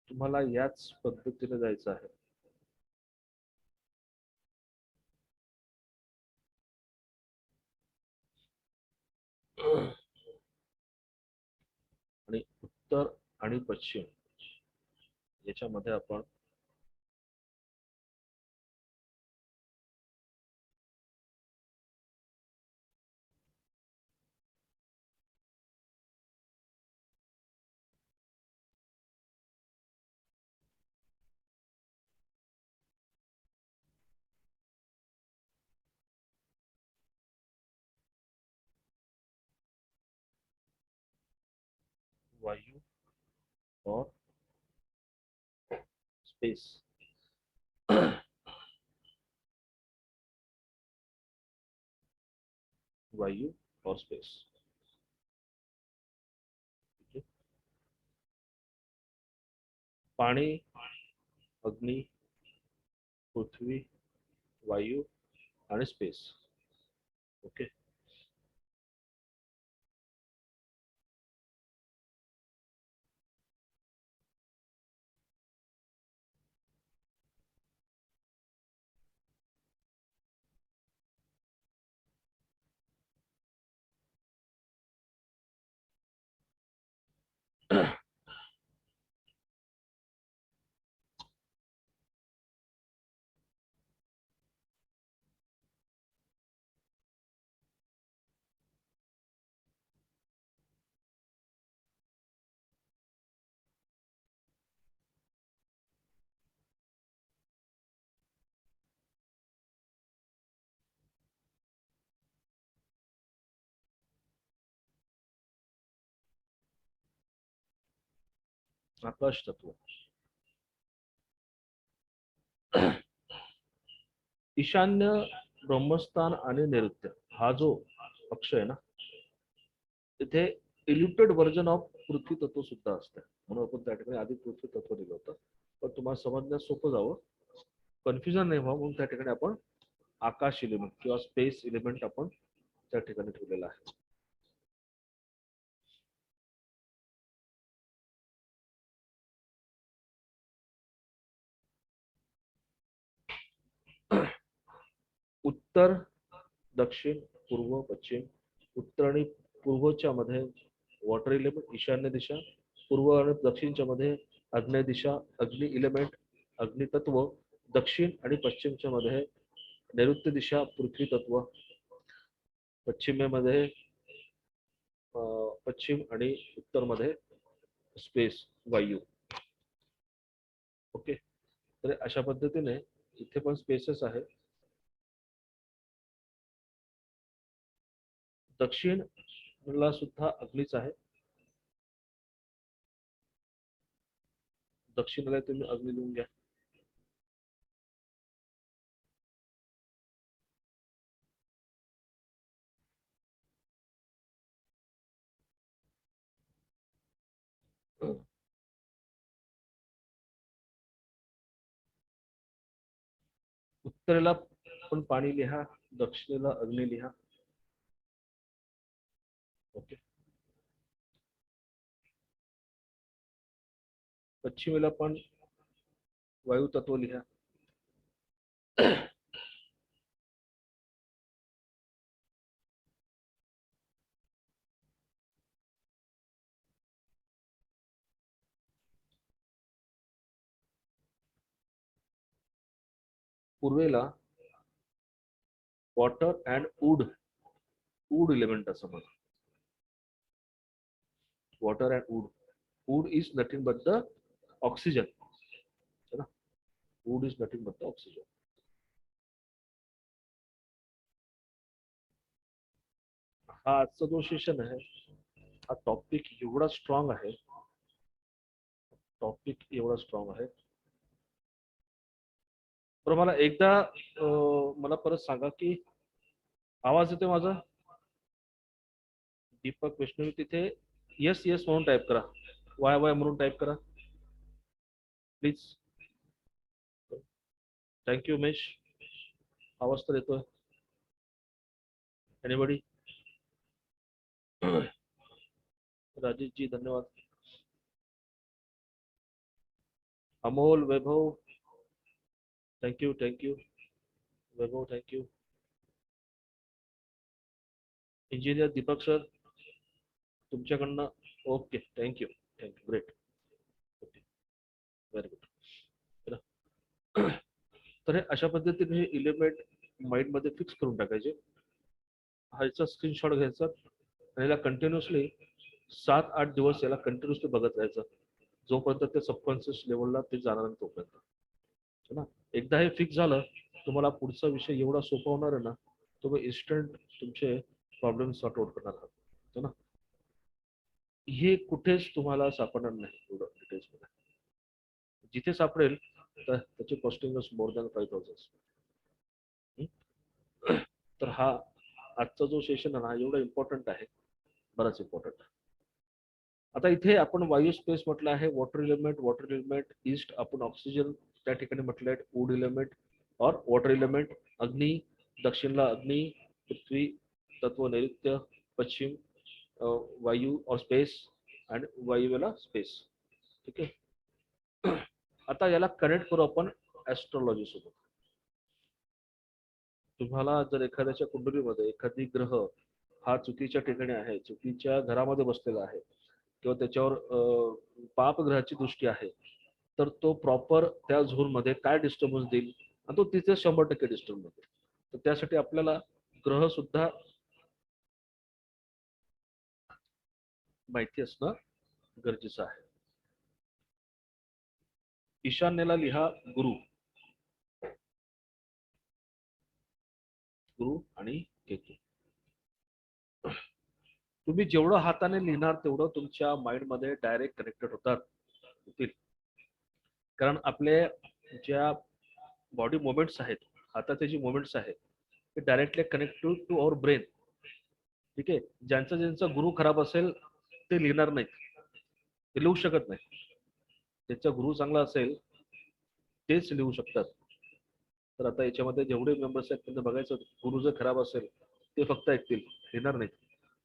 [SPEAKER 1] तुम्हाला याच पद्धतीने जायचं आहे. आणि उत्तर आणि पश्चिम याच्यामध्ये आपण वायू और स्पेस. वायू और स्पेस. पाणी, अग्नी, पृथ्वी, वायू आणि स्पेस. ओके. आकाश तत्व. ईशान्य, ब्रह्मस्थान आणि नैऋत्य हा जो अक्ष आहे ना, तिथे इल्युटेड व्हर्जन ऑफ पृथ्वी तत्व सुद्धा असतं. म्हणून आपण त्या ठिकाणी आधी पृथ्वी तत्व दिलं होतं. पण तुम्हाला समजण्यास सोपं जावं, कन्फ्युजन नाही व्हावं म्हणून त्या ठिकाणी आपण आकाश इलिमेंट किंवा स्पेस इलिमेंट आपण त्या ठिकाणी ठेवलेला आहे. उत्तर, दक्षिण, पूर्व, पश्चिम. उत्तर आणि पूर्वच्या मध्ये वॉटर इलेमेंट, ईशान्य दिशा. पूर्व आणि दक्षिणच्या मध्ये अग्नेय दिशा, अग्नि इलेमेंट, अग्नितत्व. दक्षिण आणि पश्चिमच्या मध्ये नैऋत्य दिशा, पृथ्वी तत्व. पश्चिमेमध्ये पश्चिम आणि उत्तर मध्ये स्पेस, वायू. ओके. तर अशा पद्धतीने इथे पण स्पेसेस आहे. दक्षिणला सुद्धा अग्नीच आहे. दक्षिणेला तुम्ही अग्नी लिहून घ्या. उत्तरेला पण पाणी लिहा, दक्षिणेला अग्नी लिहा. ओके. पश्चिमेला पण वायू तत्व लिहा. पूर्वेला water and wood, wood element असं म्हणा. Water and wood. Wood is nothing but the oxygen. है ना. Wood is nothing but the oxygen. हा आजचा जो सेशन आहे, हा टॉपिक एवढा स्ट्रॉंग आहे, टॉपिक एवढा स्ट्रॉंग आहे. तर मला एकदा मला परत सांगा की आवाज येतोय माझा. दीपक वैष्णवी तिथे येस येस म्हणून टाईप करा, वाय वाय म्हणून टाईप करा प्लीज. थँक्यू उमेश. आवाज तर येतोय. एनीबडी. राजेश जी धन्यवाद. अमोल, वैभव, थँक्यू थँक्यू. वैभव थँक्यू. इंजिनियर दीपक सर तुमच्याकडनं. Okay thank you thank you great. Okay very good. तर हे अशा पद्धतीने हे इलेमेंट माइंड मध्ये फिक्स करून टाकायचे. ह्याचा स्क्रीनशॉट घ्यायचा आणि याला कंटिन्युअसली 7-8 दिवस याला कंटिन्युअसली बघत राहायचं, जोपर्यंत ते सबकॉन्शियस लेवलला ते जाणार नाही तोपर्यंत. है ना. एकदा हे फिक्स झालं, तुम्हाला पुढचा विषय एवढा सोपा होणार आहे ना, तुम्ही इन्स्टंट तुमचे प्रॉब्लेम सॉर्ट आउट करणार आहात. है ना. हे कुठेच तुम्हाला सापडणार नाही एवढं डिटेल्स मध्ये. जिथे सापडेल तर त्याची कॉस्टिंग मोर दॅन 5,000. तर हा आजचा जो सेशन आहे ना, एवढा इम्पॉर्टंट आहे, बराच इम्पॉर्टंट. आता इथे आपण वायू स्पेस म्हटलं आहे, वॉटर एलिमेंट ईस्ट आपण ऑक्सिजन त्या ठिकाणी म्हटलं आहे, वूड एलिमेंट और वॉटर एलिमेंट. अग्नि, दक्षिणला अग्नि, पृथ्वी तत्व नैऋत्य, पश्चिम वायू और स्पेस, आणि वायुव्याला स्पेस. ठीक आहे. आता याला कनेक्ट करू आपण ऍस्ट्रॉलॉजी सोबत. तुम्हाला जर एखाद्याच्या कुंडलीमध्ये एखादी ग्रह हा चुकीच्या ठिकाणी आहे, चुकीच्या घरामध्ये बसलेला आहे, किंवा त्याच्यावर पाप ग्रहाची दृष्टी आहे, तर तो प्रॉपर त्या झोन मध्ये काय डिस्टर्बन्स देईल, आणि तो तिथे 100% डिस्टर्ब होतो. तर त्यासाठी आपल्याला ग्रह सुद्धा माहिती असणं गरजेचं आहे. ईशान्येला लिहा गुरु, गुरु आणि केतू. तुम्ही जेवढं हाताने लिहिणार तेवढं तुमच्या माइंड मध्ये डायरेक्ट कनेक्टेड होतात. होतील. कारण आपले ज्या बॉडी मुवमेंट्स आहेत, हाताचे जे मुवमेंट्स आहेत, ते directly connected to our brain. ठीक आहे. ज्यांचा गुरु खराब असेल ते लिहिणार नाहीत, ते लिहू शकत नाही. ज्यांचा गुरु चांगला असेल तेच लिहू शकतात. तर आता याच्यामध्ये जेवढे मेंबर्स आहेत त्यांना बघायचं, गुरु जर खराब असेल ते फक्त ऐकतील, लिहिणार नाहीत.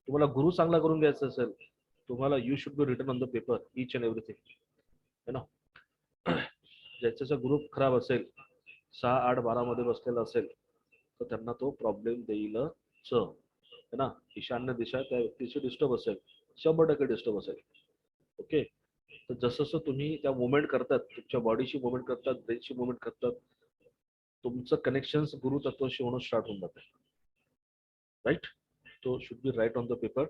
[SPEAKER 1] तुम्हाला गुरु चांगला करून घ्यायचा असेल, तुम्हाला you should be written on the paper each and everything, है ना. ज्याचा ग्रुप खराब असेल, 6, 8, 12 मध्ये बसलेला असेल, तर त्यांना तो प्रॉब्लेम देईलच, है ना. ईशान्य दिशा त्या व्यक्तीची डिस्टर्ब असेल, 100% डिस्टर्ब असेल. ओके. तर जसं जसं तुम्ही त्या मुवमेंट करतात, तुमच्या बॉडीची मुवमेंट करतात, ब्रेनची मुवमेंट करतात, तुमचं कनेक्शन गुरु तत्वाशी होणं स्टार्ट होऊन जातं. राईट. तो should be right on the paper.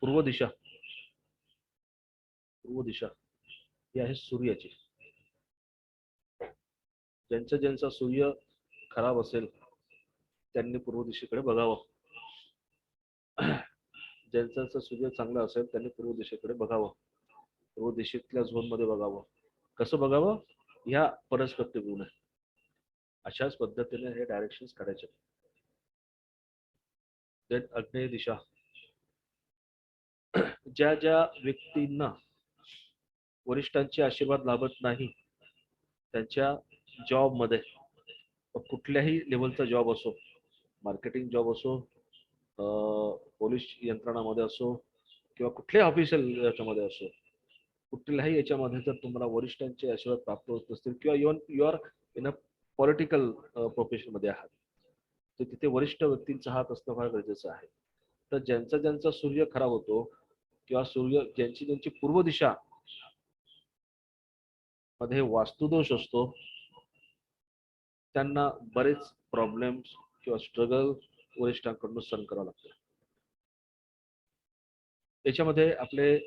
[SPEAKER 1] पूर्व दिशा, पूर्व दिशा ही आहे सूर्याची. ज्यांचा सूर्य खराब असेल त्यांनी पूर्व दिशेकडे बघावं. ज्यांचा सूर्य चांगला असेल त्यांनी पूर्व दिशेकडे बघावं, पूर्व दिशेतल्या झोन मध्ये बघावं. कसं बघावं? ह्या परस्पेक्टिव्ह आहे. अशाच पद्धतीने हे डायरेक्शन्स काढायचे. देन अग्नेय दिशा. ज्या ज्या व्यक्तींना वरिष्ठांचे आशीर्वाद लाभत नाही, त्यांच्या जॉबमध्ये, कुठल्याही लेवलचा जॉब असो, मार्केटिंग जॉब असो, पोलीस यंत्रणामध्ये असो, किंवा कुठल्याही ऑफिशियल याच्यामध्ये असो, कुठल्याही याच्यामध्ये जर तुम्हाला वरिष्ठांचे आशीर्वाद प्राप्त होत नसतील, किंवा even you are in a political profession मध्ये आहात, तर तिथे वरिष्ठ व्यक्तींचा हात असणं फार गरजेचं आहे. तर ज्यांचा सूर्य खराब होतो, किंवा सूर्य ज्यांची पूर्व दिशा मध्ये वास्तुदोष असतो, त्यांना बरेच प्रॉब्लेम्स किंवा स्ट्रगल वरिष्ठांकडून सहन करावं लागतं. त्याच्यामध्ये आपले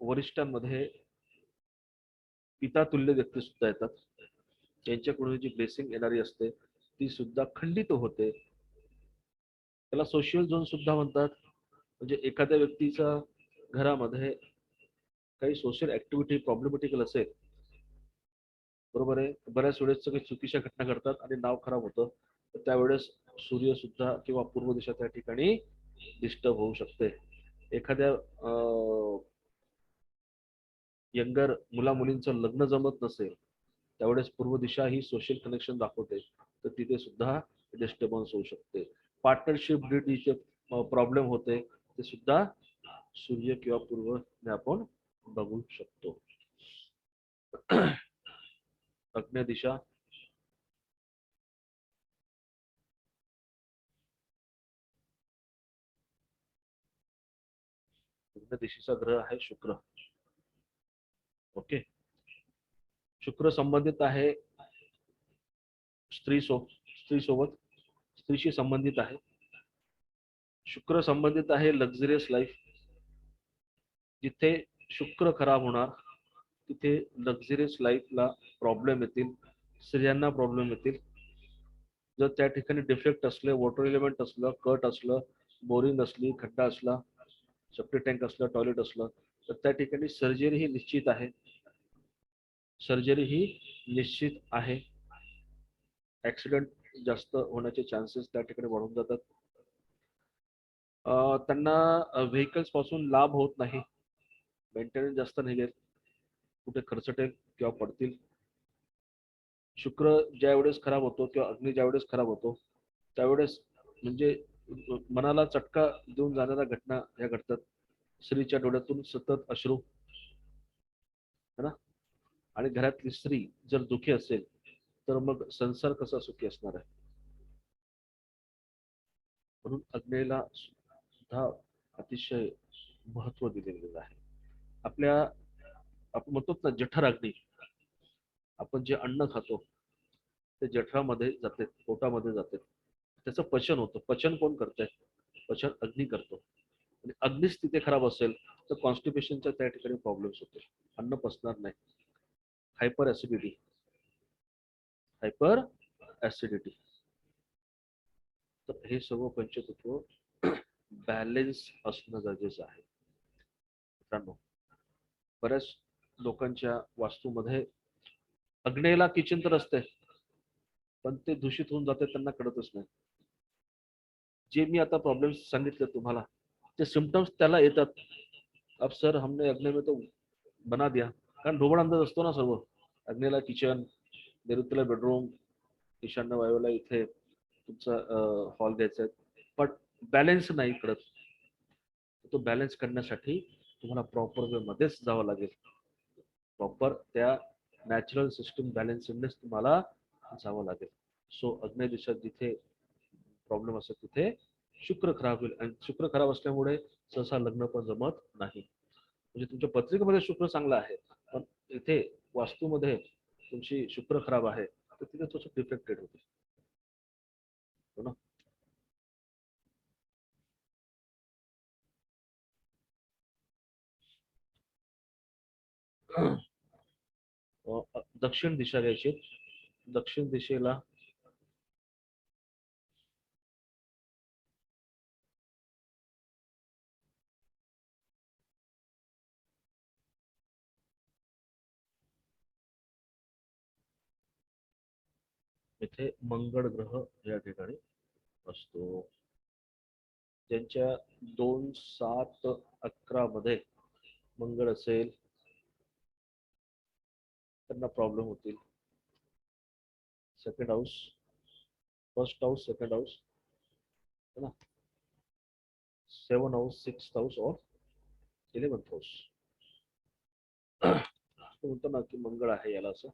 [SPEAKER 1] वरिष्ठांमध्ये पिता तुल्य व्यक्ती सुद्धा येतात. त्यांच्याकडून जी ब्लेसिंग येणारी असते ती सुद्धा खंडित होते. त्याला सोशल झोन सुद्धा म्हणतात. म्हणजे एखाद्या व्यक्तीचा घरामध्ये काही सोशल ऍक्टिव्हिटी प्रॉब्लेमॅटिकल असेल, बरोबर आहे, बऱ्याच वेळेस सगळे चुकीच्या घटना घडतात आणि नाव खराब होतं, तर त्यावेळेस सूर्य सुद्धा किंवा पूर्व दिशा त्या ठिकाणी डिस्टर्ब होऊ शकते. एखाद्या यंगर मुला मुलींचं लग्न जमत नसेल, त्यावेळेस पूर्व दिशा ही सोशल कनेक्शन दाखवते, तर तिथे सुद्धा डिस्टर्बन्स होऊ शकते. पार्टनरशिप डीडीचे प्रॉब्लेम होते, ते सुद्धा सूर्य किंवा पूर्वने आपण बघू शकतो. अग्नेय दिशा. अग्नेय दिशेचा ग्रह आहे शुक्र. ओके. शुक्र संबंधित आहे स्त्री सोबत, स्त्रीशी संबंधित आहे. शुक्र संबंधित आहे लक्झरियस लाईफ. जिथे शुक्र खराब होणार तिथे लक्झरियस लाईफला प्रॉब्लेम येतील, स्त्रियांना प्रॉब्लेम येतील. जर त्या ठिकाणी डिफेक्ट असले, वॉटर एलिमेंट असलं, कट असलं, बोरिंग असली, खड्डा असला, सेप्टिक टँक असलं, टॉयलेट असलं, तर त्या ठिकाणी सर्जरी ही निश्चित आहे. सर्जरी ही निश्चित आहे. ऍक्सिडेंट जास्त होण्याचे चान्सेस त्या ठिकाणी वाढून जातात. त्यांना व्हेकल्स पासून लाभ होत नाही, मेंटेनन्स जास्त नाही घेत, कुठे खर्चटेल किंवा पडतील. शुक्र ज्यावेळेस खराब होतो किंवा अग्नी ज्यावेळेस खराब होतो, त्यावेळेस म्हणजे मनाला चटका देऊन जाणाऱ्या घटना या घडतात. स्त्रीच्या डोळ्यातून सतत अश्रू, है ना. आणि घरातली स्त्री जर दुखी असेल तर मग संसार कसा सुखी असणार आहे. म्हणून अग्नेला सुद्धा अतिशय महत्व दिलेलं आहे. आपल्या आपण म्हणतो ना जठर अग्नी, आपण जे अन्न खातो ते जठरामध्ये जाते, पोटामध्ये जाते, त्याचं पचन होतं. पचन कोण करतंय? पचन अग्नी करतो. आणि अग्निच तिथे खराब असेल तर कॉन्स्टिपेशनच्या त्या ठिकाणी प्रॉब्लेम्स होते, अन्न पचणार नाही. Hyper acidity, hyper acidity. तर हे सर्व पंचतत्व बॅलेन्स असणं गरजेचं आहे मित्रांनो. बऱ्याच लोकांच्या वास्तूमध्ये अग्नेयला किचन तर असते, पण ते दूषित होऊन जाते त्यांना कळतच नाही. जे मी आता प्रॉब्लेम सांगितले तुम्हाला, ते सिम्पटम्स त्याला येतात. अब सर हमने अग्नि में तो बना दिया, कारण ढोबळ अंदाज असतो ना सर्व. अग्नेला किचन, नैऋत्येला बेडरूम, ईशान्य वायुव्याला इथे तुमचा हॉल घ्यायचा आहे, पण बॅलन्स नाही कळत. तो बॅलन्स करण्यासाठी तुम्हाला प्रॉपर वे मध्येच जावं लागेल. प्रॉपर त्या नॅचरल सिस्टम बॅलन्सिंगनेच तुम्हाला जावं लागेल. सो अग्नेय दिशा जिथे प्रॉब्लेम असेल तिथे शुक्र खराब होईल, आणि शुक्र खराब असल्यामुळे सहसा लग्न पण जमत नाही. म्हणजे तुमच्या पत्रिकेमध्ये शुक्र चांगला आहे, पण इथे वास्तूमध्ये तुमची शुक्र खराब आहे, तर तिथे थोडंसं डिफेक्टेड होते, हो ना. दक्षिण दिशा घ्यायची. दक्षिण दिशेला इथे मंगळ ग्रह या ठिकाणी असतो. ज्यांच्या 2, 7, 11 मध्ये मंगळ असेल त्यांना प्रॉब्लेम होतील. Second house, first house, second house, है ना. 7 हाऊस, 6th हाऊस और 11th हाऊस. म्हणतो ना की मंगळ आहे याला असं.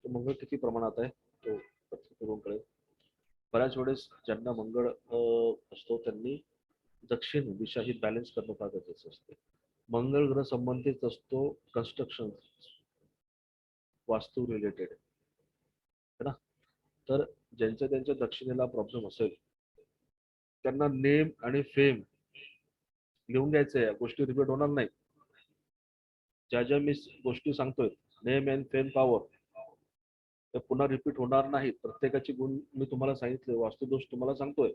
[SPEAKER 1] तो मंगळ किती प्रमाणात आहे तो करून कळेल. बऱ्याच वेळेस ज्यांना मंगळ असतो त्यांनी दक्षिण दिशा ही बॅलन्स करणं फार गरजेचं असते. मंगळ ग्रह संबंधित असतो कन्स्ट्रक्शन, वास्तू रिलेटेड, है ना. तर ज्यांच्या त्यांच्या दक्षिणेला प्रॉब्लेम असेल त्यांना नेम आणि फेम लिहून घ्यायचंय. या गोष्टी रिपीट होणार नाही. ज्या ज्या मी गोष्टी सांगतोय, नेम अँड फेम पॉवर, ते पुन्हा रिपीट होणार नाही. प्रत्येकाची गुण मी तुम्हाला सांगितले, वास्तुदोष तुम्हाला सांगतोय.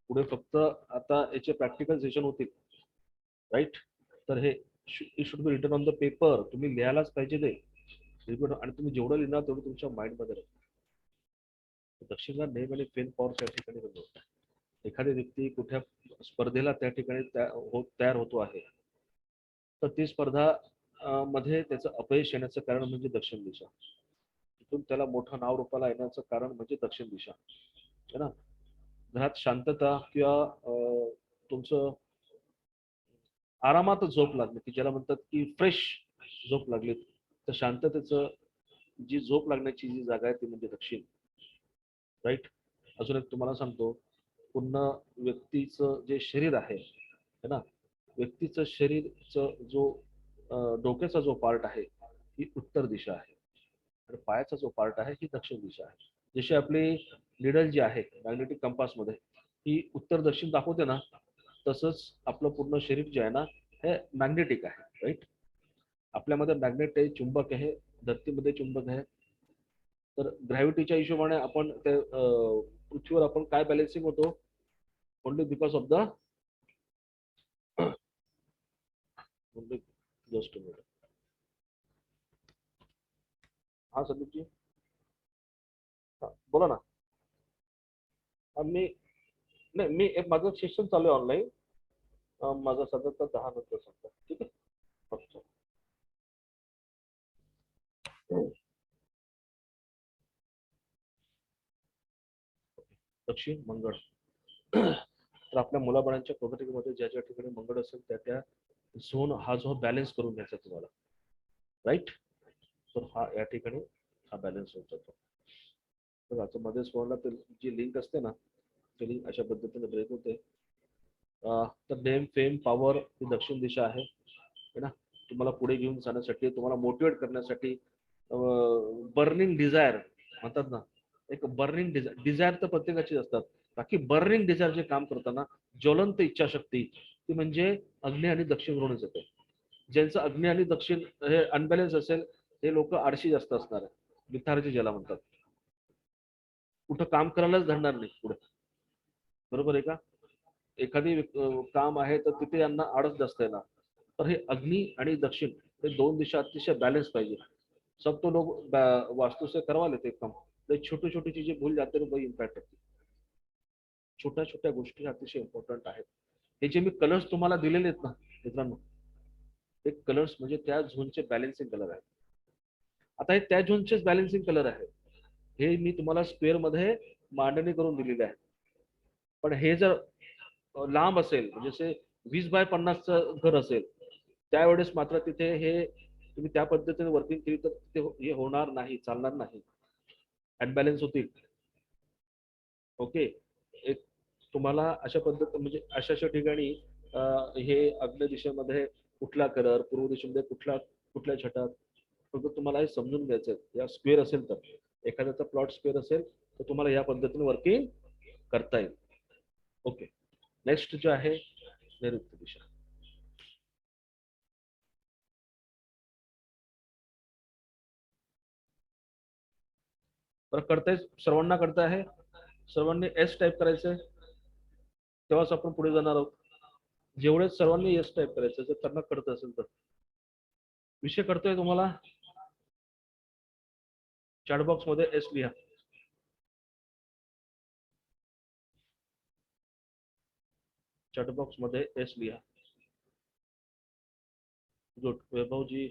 [SPEAKER 1] पुढे फक्त आता याचे प्रॅक्टिकल सेशन होतील, राईट. तर हे it should be written on the paper. तुम्ही लिहायलाच पाहिजे ते रिपीट, आणि तुम्ही जेवढं लिहिणार तेवढं तुमच्या माइंड मध्ये राहील. दक्षिणला नेम आणि फेम पॉवर त्या ठिकाणी बनवतात. एखादी व्यक्ती कुठल्या स्पर्धेला त्या ठिकाणी तयार होतो आहे, तर ती स्पर्धा मध्ये त्याचं अपयश येण्याचं कारण म्हणजे दक्षिण दिशा. तिथून त्याला मोठं नाव रूपाला येण्याचं कारण म्हणजे दक्षिण दिशा, है ना. घरात शांतता किंवा तुमचं आरामात झोप लागली, की ज्याला म्हणतात की फ्रेश झोप लागली, तर शांततेचं जी झोप लागण्याची जी जागा आहे ती म्हणजे दक्षिण, राईट. अजून एक तुम्हाला सांगतो, पुन्हा व्यक्तीचं जे शरीर आहे, है ना, व्यक्तीचं शरीरचं जो डोक्याचा जो पार्ट आहे ही उत्तर दिशा आहे, आणि पायाचा जो पार्ट आहे ही दक्षिण दिशा आहे. जशी आपली निडल जी आहे मॅग्नेटिक कंपास मध्ये ही उत्तर दक्षिण दाखवते ना, तसंच आपलं पूर्ण शरीर जे आहे ना हे मॅग्नेटिक आहे, राईट. आपल्यामध्ये मॅग्नेट आहे, चुंबक आहे, धरतीमध्ये चुंबक आहे. तर ग्रॅव्हिटीच्या हिशोबाने आपण त्या पृथ्वीवर आपण काय बॅलेन्सिंग होतो, only because of the only just minute. हा संदीप जी, हा बोला ना. मी नाही, मी एक माझं सेशन चालू आहे ऑनलाईन. माझा सध्या तर 10 नंतर संपतो, ठीक आहे. फक्त दक्षिण मंगळ. तर आपल्या मुलाबाळांच्या प्रगतीमध्ये ज्या ज्या ठिकाणी मंगळ असेल त्या त्या झोन हा जो बॅलन्स करून घ्यायचा तुम्हाला, राईट. तर हा या ठिकाणी हा बॅलन्स होत जातो. तर आता मध्येच फोनला जी लिंक असते ना, ती लिंक अशा पद्धतीने ब्रेक होते. तर नेम फेम पॉवर ही दक्षिण दिशा आहे, है ना. तुम्हाला पुढे घेऊन जाण्यासाठी, तुम्हाला मोटिवेट करण्यासाठी, बर्निंग डिझायर म्हणतात ना, एक बर्निंग डिझायर तर प्रत्येकाची असतात. बाकी बर्निंग डिझायर जे काम करताना ज्वलंत इच्छाशक्ती, ती म्हणजे अग्नि आणि दक्षिण ऋणच येते. ज्यांचं अग्नि आणि दक्षिण हे अनबॅलन्स असेल, हे लोक आळशी जास्त असणार आहे, मिथार्जी ज्याला म्हणतात. कुठं काम करायलाच धरणार नाही पुढे, बरोबर आहे का. एखादी काम आहे तर तिथे यांना आळस जास्त येणार. तर हे अग्नी आणि दक्षिण ये दोन दिशा अतिशय बैलेंस पाहिजे. सब तो लोग वास्तु से करवा लेते काम, छोटी छोटी चीजें भूल जाते तो वही इम्पॅक्ट होते. छोट्या छोट्या गोष्टी अतिशय इम्पॉर्टंट आहेत. हे जे मी कलर्स तुम्हाला दिलेले आहेत ना मित्रांनो, हे कलर्स म्हणजे त्या झोनचे बॅलन्सिंग कलर आहेत. आता हे त्या झोनचेच बॅलन्सिंग कलर आहेत. हे मी तुम्हाला स्क्वेअर मध्ये मांडणी करून दिलेले आहे. पण हे जर लांब असेल म्हणजे 20 बाय 50चं घर असेल, त्यावेळेस मात्र तिथे हे तुम्ही त्या पद्धतीने वर्किंग केली तर ते हे होणार नाही, चालणार नाही, अनबॅलन्स होतील. ओके. एक तुम्हाला अशा पद्धत म्हणजे अशा अशा ठिकाणी हे आग्नेय दिशेमध्ये कुठला कलर, पूर्व दिशेमध्ये कुठल्या छटात, फक्त तुम्हाला हे समजून घ्यायचं. या स्क्वेअर असेल तर एखाद्याचा प्लॉट स्क्वेअर असेल तर तुम्हाला या पद्धतीने वर्किंग करता येईल. ओके. नेक्स्ट जो आहे नैऋत्य दिशा. बरं, करताय सर्वांना करता आहे, सर्वांनी एस टाईप करायचंय, तेव्हाच आपण पुढे जाणार आहोत. जेवढे सर्वांनी एस टाईप करायचं जर त्यांना करत असेल तर. विषय करतोय तुम्हाला, चॅट बॉक्स मध्ये एस लिहा. चॅट बॉक्स मध्ये एस लिहा. Good. Vaibhav ji,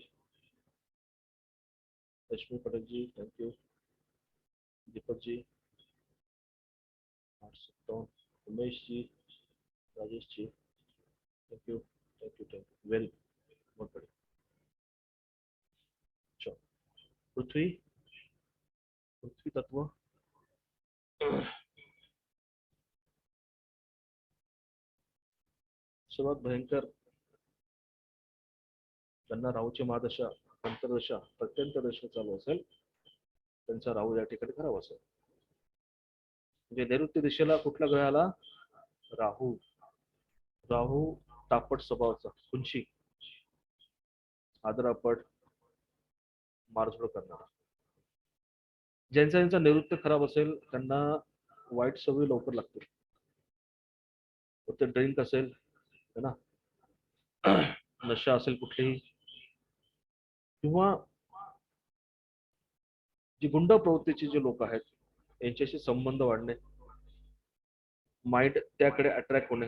[SPEAKER 1] Laxmi Patel ji, thank you. Deepak ji, Umesh ji, Rajesh ji, thank you thank you thank you. Very good. चलो. पृथ्वी, पृथ्वी तत्व. सर्वात भयंकर ज्यांना राहूची महादशा, अंतरदशा, प्रत्यंत दशा चालू असेल त्यांचा राहू या ठिकाणी खराब असेल. म्हणजे नैऋत्य दिशेला कुठला ग्रह आला? राहू. राहू तापट स्वभावाचा, कुंची, आदरापट, मारझोड करणारा. ज्यांचा ज्यांचा नैऋत्य खराब असेल त्यांना वाईट सवयी लवकर लागतील. ते ड्रिंक असेल है ना, नशा असेल कुठलीही, किंवा जी गुंड प्रवृत्तीची जे लोक आहेत यांच्याशी संबंध वाढणे, माइंड त्याकडे अट्रॅक्ट होणे.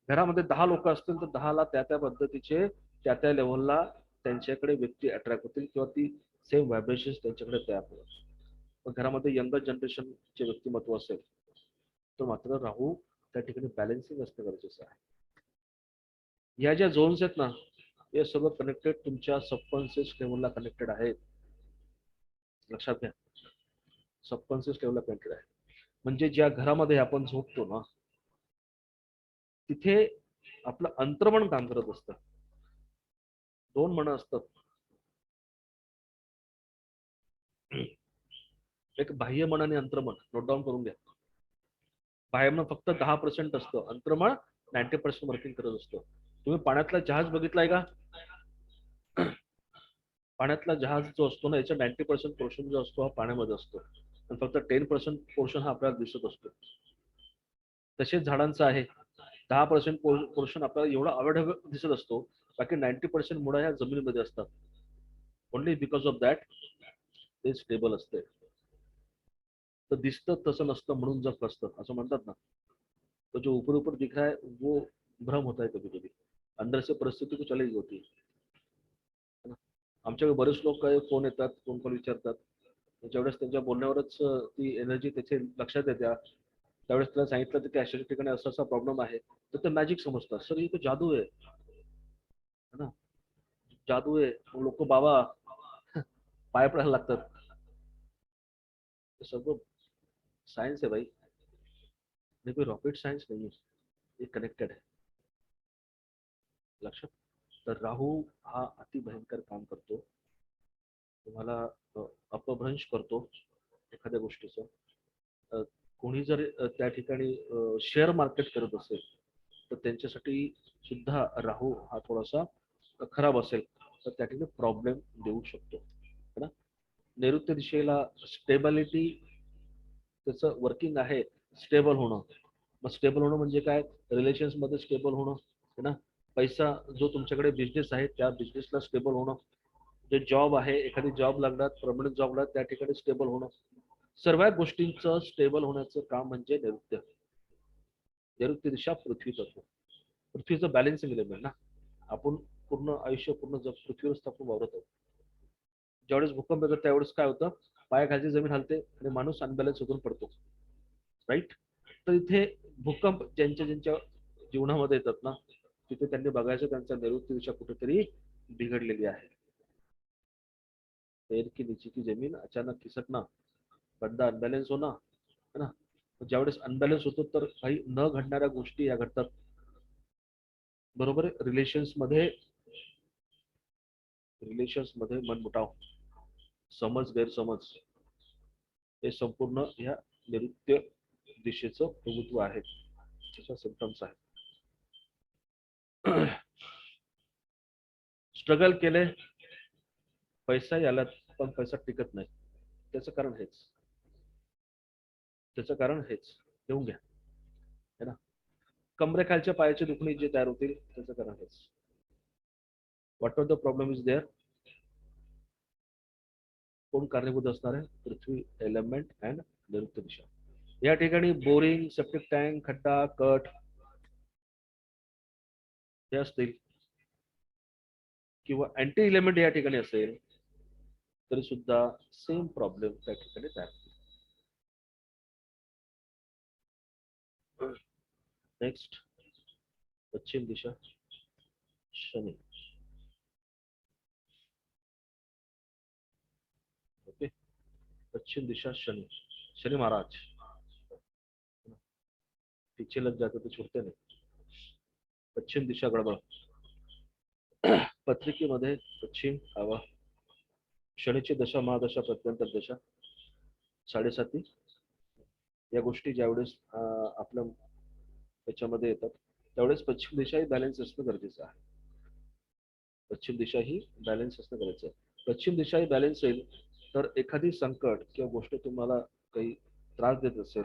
[SPEAKER 1] घरामध्ये 10 लोक असतील तर 10ला त्या त्या पद्धतीचे त्या त्या लेवलला त्यांच्याकडे व्यक्ती अट्रॅक्ट होतील किंवा ती सेम व्हायब्रेशन त्यांच्याकडे तयार होतात. पण घरामध्ये यंगर जनरेशनचे व्यक्तिमत्व असेल तर मात्र राहू त्या ठिकाणी बॅलन्सिंग असणं गरजेचं आहे. या ज्या झोन्स आहेत ना, हे सगळं कनेक्टेड तुमच्या सबकॉन्शियस लेवलला कनेक्टेड आहेत. लक्षात घ्या, सबकॉन्शियस लेवलला कनेक्टेड आहे. म्हणजे ज्या घरामध्ये आपण झोपतो ना तिथे आपलं अंतर्मन काम करत असतं. 2 मन असतात. एक बाह्य मन आणि अंतर्मन. नोट डाऊन करून घ्या. बाह्य मन फक्त 10% असतं, अंतर्मन 90% वर्किंग करत असतं. तुम्ही पाण्यातला जहाज बघितलाय का? पाण्यातला जहाज जो असतो ना याचा 90% पोर्शन जो असतो हा पाण्यामध्ये असतो आणि फक्त 10% पोर्शन हा आपल्याला दिसत असतो. तसेच झाडांचं आहे, 10% पोर्शन आपल्याला एवढा अवेलेबल दिसत असतो, बाकी 90% मुळा ह्या जमिनीमध्ये असतात. ओनली बिकॉज ऑफ दॅट ते स्टेबल असते. तर दिसतं तसं नसतं म्हणून जग फसतं असं म्हणतात ना. तो जो ऊपर ऊपर दिख रहा है वो भ्रम होता है कभी कभी, अंदर से परिस्थिती कुछ अलग होती है ना. आमच्याकडे बरेच लोक काय फोन येतात, कोण कोण विचारतात, ज्यावेळेस त्यांच्या बोलण्यावरच ती एनर्जी त्याचे लक्षात येते. त्यावेळेस त्याला सांगितलं की अशा ठिकाणी असा असा प्रॉब्लेम आहे तर ते मॅजिक समजतात. सर ही तो जादू आहे है ना, जादू आहे. लोक बाबा पाय पडायला लागतात. हे सगळं सायन्स आहे भाई, हे कोई रॉकेट सायन्स नाही आहे, हे कनेक्टेड आहे. लक्षात. तर राहू हा अति भयंकर काम करतो. तुम्हाला अपभ्रंश करतो एखाद्या गोष्टीचं. कोणी जर त्या ठिकाणी शेअर मार्केट करत असेल तर त्यांच्यासाठी सुद्धा राहू हा थोडासा खराब असेल तर त्या ठिकाणी प्रॉब्लेम देऊ शकतो है ना. नैऋत्य दिशेला स्टेबिलिटी त्याचं वर्किंग आहे, स्टेबल होणं. मग स्टेबल होणं म्हणजे काय? रिलेशन्स मध्ये स्टेबल होणं है ना, पैसा जो तुमच्याकडे बिझनेस आहे त्या बिझनेसला स्टेबल होणं, जे जॉब आहे एखादी जॉब लागणार परमनंट जॉबला त्या ठिकाणी स्टेबल होणं, सर्व गोष्टींचं स्टेबल होण्याचं काम म्हणजे नैऋत्य. नैऋत्य दिशा पृथ्वी तत्व, पृथ्वीचं बॅलन्सिंग एलिमेंट ना. आपण पूर्ण आयुष्य पूर्ण पृथ्वीवरच आपण वावरत आहोत. ज्यावेळेस भूकंप येतो त्यावेळेस काय होतं, पायाखालची जमीन हलते आणि माणूस अनबॅलन्स होऊन पडतो. राईट. तर इथे भूकंप ज्यांच्या ज्यांच्या जीवनामध्ये येतात ना, तिथे त्यांनी बघायचं त्यांच्या नैऋत्य दिशा कुठेतरी बिघडलेली आहे. पैर की नीचे की जमीन अचानक खिसकना, बंदा अनबॅलन्स होना, है ना. ज्यावेळेस अनबॅलन्स होतो तर काही न घडणाऱ्या गोष्टी या घडतात. बरोबर आहे. रिलेशन्स मध्ये मनमुटाव, समज गैरसमज, हे संपूर्ण ह्या नैऋत्य दिशेचं प्रभुत्व आहे, त्याच्या सिम्पटम्स आहेत. स्ट्रगल केले, पैसा याला, पण पैसा टिकत नाही. त्याचं कारण हेच, त्याचं कारण हेच घेऊन घ्या, है ना. कमरेखालच्या पायाची दुखणी जे तयार होतील त्याचं कारण हेच. What the problem is there, कोण कारणीभूत असणार आहे, पृथ्वी एलिमेंट अँड नैऋत्य दिशा. या ठिकाणी बोरिंग, सेप्टिक टँक, खड्डा, कट हे असतील किंवा अँटी एलिमेंट या ठिकाणी असेल तरी सुद्धा सेम प्रॉब्लेम त्या ठिकाणी तयार होईल. नेक्स्ट, पश्चिम दिशा शनी. ओके, पश्चिम दिशा शनी, शनी महाराज पीछे लग जाते तो छूटते नाही. पश्चिम दिशा गडबड. पत्रिकेमध्ये पश्चिम हवा, शनीची दशा, महादशा, प्रत्यंतर दशा, साडेसाती या गोष्टी ज्यावेळेस आपल्या त्याच्यामध्ये येतात त्यावेळेस पश्चिम दिशा ही बॅलन्स असणं गरजेचं आहे. पश्चिम दिशा ही बॅलन्स असणं गरजेचं आहे. पश्चिम दिशा ही बॅलन्स येईल तर एखादी संकट किंवा गोष्ट तुम्हाला काही त्रास देत असेल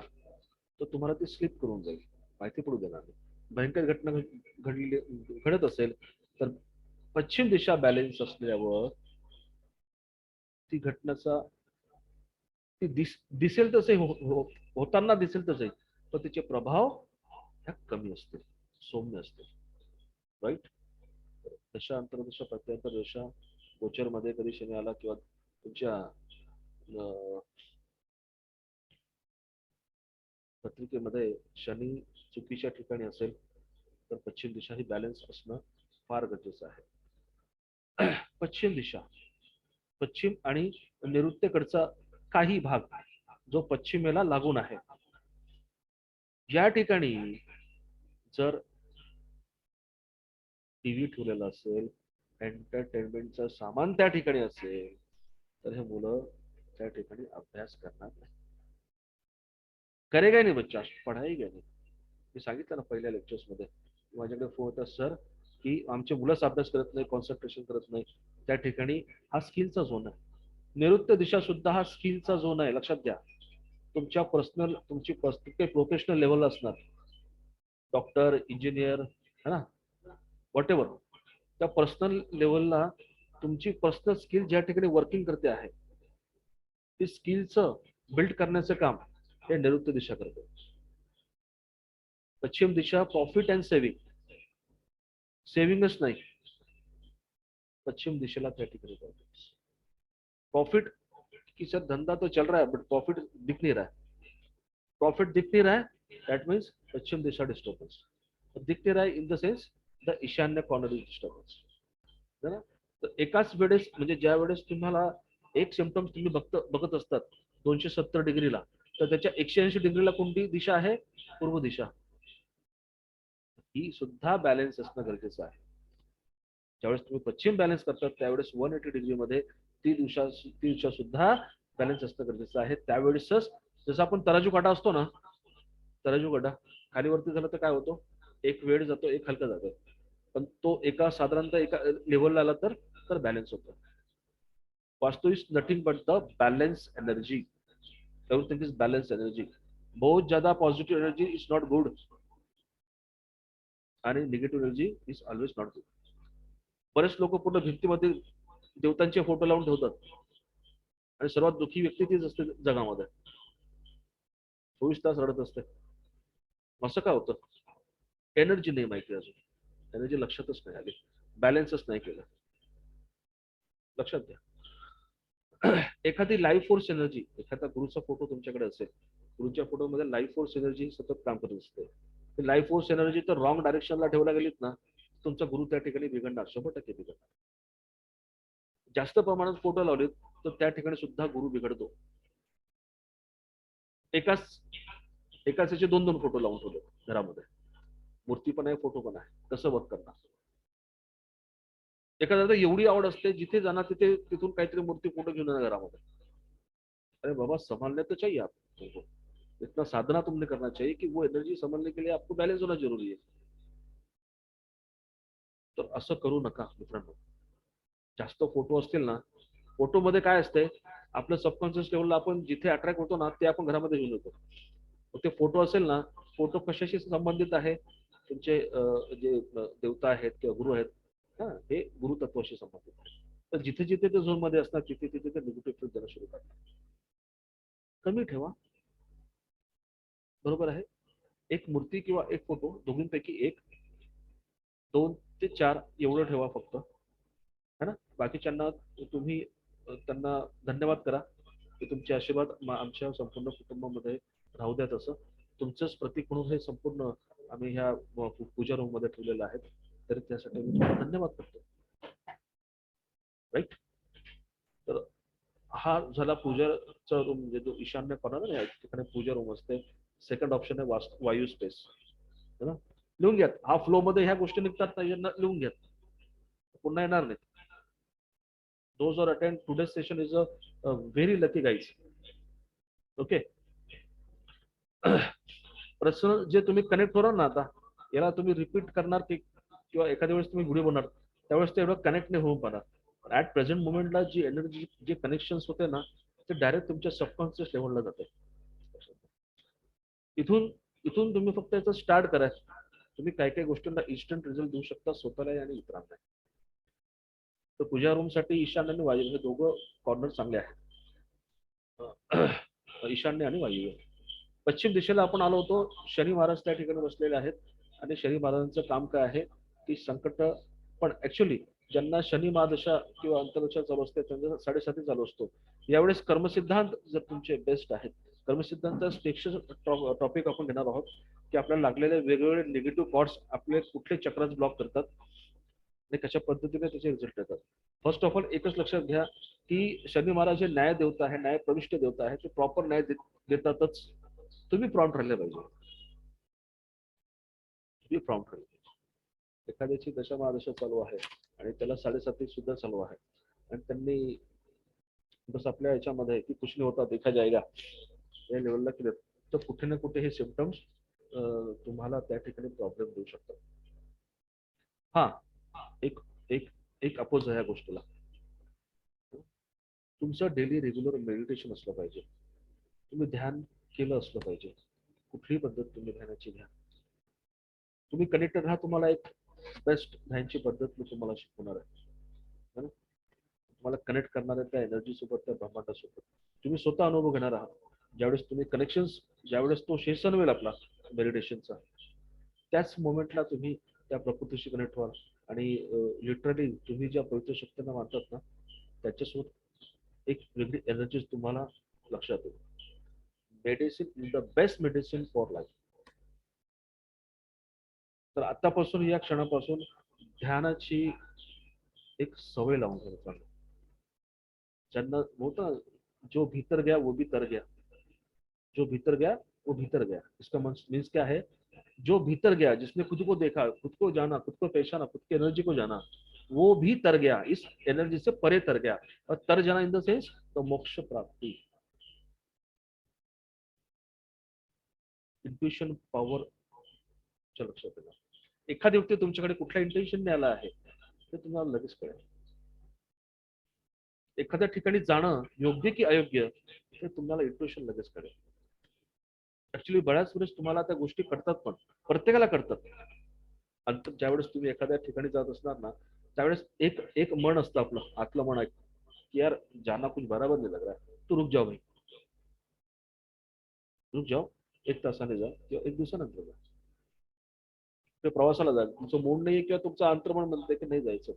[SPEAKER 1] तर तुम्हाला ती स्लिप करून जाईल, माहिती पडू देणार नाही. भयंकर घटना घडत असेल तर पश्चिम दिशा बॅलन्स असल्यावर ती घटनाचा ती दिसेल तसे होताना दिसेल तसे, पण तिचे प्रभाव ह्या कमी असतील, सौम्य असतील. राईट. दशा, अंतरदशा, प्रत्यंतर दशा, गोचर मध्ये कधी शनी आला किंवा तुमच्या पत्रिकेमध्ये शनी चुकीच्या ठिकाणी असेल तर पश्चिम दिशा ही बॅलन्स असणं फार गरजेचं आहे. पश्चिम दिशा, पश्चिम आणि नैऋत्येकडचा काही भाग जो पश्चिमेला लागून आहे, या ठिकाणी जर टीव्ही ठेवलेला असेल, एंटरटेनमेंटचं सामान त्या ठिकाणी असेल तर हे मुलं त्या ठिकाणी अभ्यास करणार नाही. करेगा नहीं बच्चा, पढाएगा नहीं. मी सांगितलं ना पहिल्या लेक्चर्स मध्ये, माझ्याकडे फोन होता, सर की आमचे मुलंच अभ्यास करत नाही, कॉन्सन्ट्रेशन करत नाही. त्या ठिकाणी हा स्किलचा झोन आहे. नैऋत्य दिशा सुद्धा हा स्किलचा झोन आहे, लक्षात घ्या. तुमच्या पर्सनल, तुमची प्रोफेशनल लेवल असणार, डॉक्टर, इंजिनियर, है ना, व्हॉट एव्हर, त्या पर्सनल लेवलला तुमची पर्सनल स्किल ज्या ठिकाणी वर्किंग करते आहे ती स्किलचं बिल्ड करण्याचं काम हे नैऋत्य दिशा करते. पश्चिम दिशा प्रॉफिट अँड सेव्हिंग, सेव्हिंगच नाही, पश्चिम दिशेला त्या ठिकाणी प्रॉफिट की सर धंधा तो चल रहा है बट प्रॉफिट दिख नहीं रहा है. प्रॉफिट दिख नहीं रहा है, दैट मीन्स पश्चिम दिशा डिस्टर्बन्स. दिख नहीं रहा है इन द सेन्स द ईशान्य कॉर्नर इज डिस्टर्बन्स. तर एकाच वेळेस म्हणजे ज्या वेळेस तुम्हाला एक सिम्पटम्स तुम्ही बघत असतात 270 डिग्रीला, तर त्याच्या 180 डिग्रीला कोणती दिशा आहे, पूर्व दिशा, ही सुद्धा बॅलन्स असणं गरजेचं आहे. ज्यावेळेस तुम्ही पश्चिम बॅलन्स करतात त्यावेळेस 180 डिग्री मध्ये ती दिशा सुद्धा बॅलन्स असणं गरजेचं आहे. त्यावेळेसच जसं आपण तराजू काटा असतो ना, तराजू काटा खाली वरती झाला तर काय होतो, एक वेळ जातो, एक हलका जातो, पण तो एका साधारणतः एका लेवलला आला तर बॅलन्स होतो. Vastu is nothing but the balance energy. Everything is balance energy. बहुत ज्यादा positive energy is not good. आणि negative energy is always not good. बरेच लोक पूर्ण भिंतीमध्ये देवतांचे फोटो लावून ठेवतात आणि सर्वात दुःखी व्यक्ती तीच असते जगामध्ये. 24 तास रडत असते. असं का होतं? एनर्जी नाही माहिती अजून. एनर्जी लक्षातच नाही आली, बॅलन्सच नाही केलं. लक्षात घ्या. एखादी लाईफ फोर्स एनर्जी, एखादा गुरुचा फोटो तुमच्याकडे असेल, गुरुच्या फोटोमध्ये लाईफ फोर्स एनर्जी सतत काम करत असते. लाईफ फोर्स एनर्जी तर रॉंग डायरेक्शनला ठेवला गेलीत ना, तुमचा गुरु त्या ठिकाणी बिघडणार, 100% बिघडणार. जास्त प्रमाणात फोटो लावलेत तर त्या ठिकाणी सुद्धा गुरु बिघडतो. एकाच एकाच याचे 2-2 फोटो लावून ठेवले घरामध्ये, मूर्ती पण आहे फोटो पण आहे, कसं वर्क करणार? एखाद्याला एवढी आवड असते, जिथे जाणार तिथे तिथून काहीतरी मूर्ती फोटो घेऊन येणार घरामध्ये. अरे बाबा, संभालने तो चाहिए आपको, इतना साधना तुमने करना चाहिए कि वो एनर्जी संभालने के लिए आपको बैलेंस होना जरूरी है. तर असं करू नका मित्रांनो. जास्त फोटो असतील ना, फोटो मध्ये काय असते, आपलं सबकॉन्शियस लेवलला आपण जिथे अट्रॅक्ट होतो ना, ते आपण घरामध्ये घेऊन येतो. ते फोटो असेल ना, फोटो कशाशी संबंधित आहे? तुमचे जे देवता आहेत किंवा गुरु आहेत, हा, हे गुरुतत्वाशी संबंधित आहे. तर जिथे जिथे ते झोन मध्ये असतात, तिथे तिथे ते निगेटिव्ह फील देणं सुरू करतात. कमी ठेवा, बरोबर आहे. एक मूर्ती किंवा एक फोटो, दोघींपैकी एक, 2 ते 4 एवढं ठेवा फक्त, है ना. बाकीच्यांना तुम्ही त्यांना धन्यवाद करा की तुमचे आशीर्वाद आमच्या संपूर्ण कुटुंबामध्ये राहू द्यात. असं तुमचंच प्रतीक म्हणून हे संपूर्ण आम्ही ह्या पूजा रूम मध्ये ठेवलेलं आहे. तर त्यासाठी मी तुम्हाला धन्यवाद करतो. राईट. तर हा झाला पूजाचा रूम, म्हणजे जो ईशान्य कॉर्नर आहे ठिकाणी पूजा रूम असते. सेकंड ऑप्शन आहे वायू स्पेस, है ना. लिहून घ्या. हा फ्लो मध्ये ह्या गोष्टी निघतात ना, यांना लिहून घ्या, पुन्हा येणार नाही. those who attend today's session is a very lucky guys. Okay. Personal जे तुम्ही कनेक्ट होणार ना, आता याला तुम्ही रिपीट करणार की किंवा एखाद्या वेळेस तुम्ही व्हिडिओ बनणार, त्यावेळेस ते एवढं कनेक्ट नाही होऊन पाहणार. ऍट प्रेझेंट मोमेंटला जी एनर्जी, जे कनेक्शन होते ना, ते डायरेक्ट तुमच्या सबकॉन्शियस लेव्हलला जाते. इथून इथून तुम्ही फक्त याचं स्टार्ट करायचं. तुम्ही काही काही गोष्टींना इन्स्टंट रिझल्ट देऊ शकता स्वतःला आणि इतरांना. तर पूजा रूम साठी ईशान्य आणि वायू हे दोघं कॉर्नर चांगले आहेत. ईशान्य आणि वायव्य. पश्चिम दिशेला आपण आलो होतो. शनी महाराज त्या ठिकाणी बसलेले आहेत आणि शनी महाराजांचं काम काय आहे की संकट, पण ऍक्च्युली ज्यांना शनी महादशा किंवा अंतरदशा चालू असते त्यांचा 7.5 चालू असतो. यावेळेस कर्मसिद्धांत जर तुमचे बेस्ट आहेत, कर्मसिद्धांत टॉपिक आपण घेणार आहोत की आपल्याला लागलेले वेगवेगळे निगेटिव्ह थॉट्स आपले कुठले चक्रच ब्लॉक करतात आणि कशा पद्धतीने त्याचे रिझल्ट येतात. फर्स्ट ऑफ ऑल एकच लक्षात घ्या की शनी महाराज हे न्याय देवता आहे, न्याय प्रविष्ट देवता आहे. ते प्रॉपर न्याय देतातच. तुम्ही प्रॉम्प्ट राहिले पाहिजे. तुम्ही प्रॉम्प्ट राहिले पाहिजे. एखाद्याची दशा महादशा चालू आहे आणि त्याला 7.5 सुद्धा चालू आहे आणि त्यांनी बस आपल्या याच्यामध्ये की कुछ नहीं होता देखा जाएगा या लेवलला केलं, तर कुठे ना कुठे हे सिम्पटम्स तुम्हाला त्या ठिकाणी प्रॉब्लेम देऊ शकतात. हा, एक एक एक अपोज आहे या गोष्टीला. तुमचं डेली रेग्युलर मेडिटेशन असलं पाहिजे. तुम्ही ध्यान केलं असलं पाहिजे. कुठलीही पद्धत तुम्ही ध्यानाची घ्या. तुम्ही कनेक्टेड राहा. तुम्हाला एक बेस्ट ध्यानची पद्धत मी तुम्हाला शिकवणार आहे. तुम्हाला कनेक्ट करणार आहे त्या एनर्जी सोबत, त्या ब्रह्मांडासोबत. तुम्ही स्वतः अनुभव घेणार आहात. ज्यावेळेस तुम्ही कनेक्शन, ज्यावेळेस तो सेशन होईल आपला मेडिटेशनचा, त्याच मोमेंटला तुम्ही त्या प्रकृतीशी कनेक्ट व्हाल आणि लिटरली तुम्ही ज्या पवित्र शक्तींना मानतात ना, त्याच्यासोबत एक वेगळी एनर्जी तुम्हाला लक्षात येईल. Medicine is the best medicine for life. तर आतापासून, या क्षणापासून ध्यानाची एक सवय लावून घ्यायला. ज्यांना होता जो भीतर गया वो भी तर गया, जो भीतर गया वो भीतर गया. इसका मीन्स क्या है? जो भीतर गया, जिसने खुद को देखा, खुद को जाना, खुद को पहचाना, खुद की एनर्जी को जाना, वो भी तर गया, इस एनर्जी से परे तर गया. और तर जाना इन द सेंस तो मोक्ष प्राप्ति. इंट्युशन पॉवर लक्षात येणार. एखादी व्यक्ती तुमच्याकडे कुठल्या इंटेन्शन आला आहे ते तुम्हाला लगेच कळेल. एखाद्या ठिकाणी जाणं योग्य की अयोग्य हे तुम्हाला इंट्युशन लगेच कळेल. ऍक्च्युली बऱ्याच वेळेस तुम्हाला त्या गोष्टी कळतात, पण प्रत्येकाला कळतात. अंतर ज्यावेळेस तुम्ही एखाद्या ठिकाणी जात असणार ना, त्यावेळेस एक एक मन असतं आपलं, आतलं मन आहे की यार जाना कुछ बराबर नहीं लग रहा है, तू रुक जाओ भाई, रुक जाओ, एक तासाने जा किंवा एक दिवसानंतर जा, ते प्रवासाला जा, तुमचं मूड नाहीये किंवा तुमचं अंतर्मन म्हणतंय की नाही जायचं.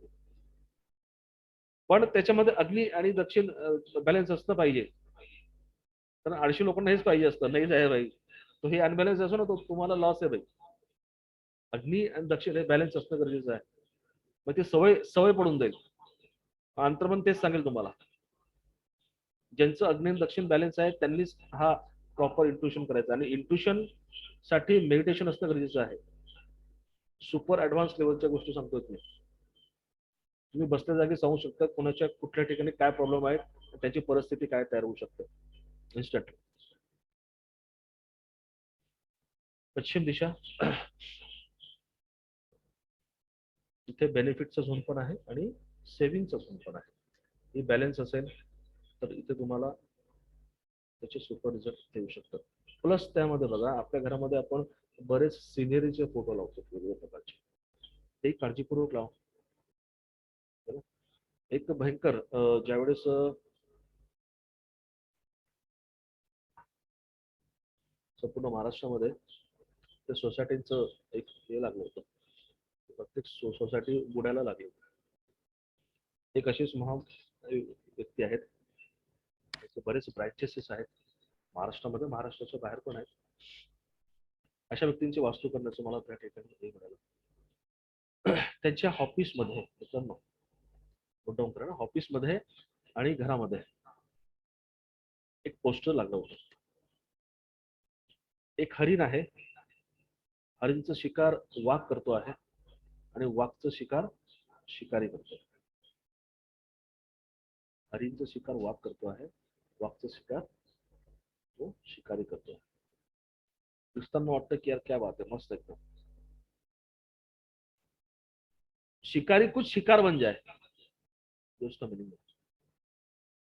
[SPEAKER 1] पण त्याच्यामध्ये अग्नी आणि दक्षिण बॅलन्स असलं पाहिजे. कारण 800 लोकांना हेच पाहिजे असतं, नाही जायला पाहिजे. तो हे अनबॅलन्स असो ना, तो तुम्हाला लॉस आहे भाई. अग्नी आणि दक्षिण हे बॅलन्स असणं गरजेचं आहे. मग ती सवय सवय पडून जाईल. अंतर्मन तेच सांगेल तुम्हाला. ज्यांचं अग्नी आणि दक्षिण बॅलन्स आहे त्यांनीच हा प्रॉपर इंट्युशन करायचा, आणि इंट्युशन साठी मेडिटेशन असणं गरजेचं आहे. सुपर ऍडव्हान्स लेवलच्या गोष्टी सांगतोय मी. तुम्ही बसल्या जागी सांगू शकता कोणाच्या कुठल्या ठिकाणी काय प्रॉब्लेम आहे, त्याची परिस्थिती काय तयार होऊ शकते इन्स्टंट. पश्चिम दिशा, इथे बेनिफिटचा झोन पण आहे आणि सेव्हिंगचा झोन पण आहे. ही बॅलन्स असेल तर इथे तुम्हाला त्याचे सुपर रिझल्ट येऊ शकतात. प्लस त्यामध्ये बघा, आपल्या घरामध्ये आपण बरेच सिनेरीचे फोटो लावतो वेगवेगळ्या प्रकारचे, ते काळजीपूर्वक लावा. एक भयंकर ज्यावेळेस संपूर्ण महाराष्ट्रामध्ये त्या सोसायटीचं एक हे लागलं होतं, प्रत्येक सोसायटी बुडायला लागली. एक अशीच महान व्यक्ती आहेत, त्याचे बरेच ब्रांचेसेस आहेत महाराष्ट्रामध्ये, महाराष्ट्राच्या बाहेर पण आहेत. अशा व्यक्तींची वास्तू करण्याचं मला त्या ठिकाणी हे मिळालं. त्यांच्या ऑफिसमध्ये मित्रांनो, नोट करा ना, ऑफिसमध्ये आणि घरामध्ये एक पोस्टर लागलं होतं. एक हरिण आहे, हरिणचं शिकार वाघ करतो आहे आणि वाघचं शिकार शिकारी करतो. हरिणचं शिकार वाघ करतो आहे, वाघचं शिकार तो शिकारी करतो आहे. दिसताना वाटतं की यार क्या बात है, मस्त एकदम. शिकारी खुद शिकार बन जाए, दोस्तों मिनिंग,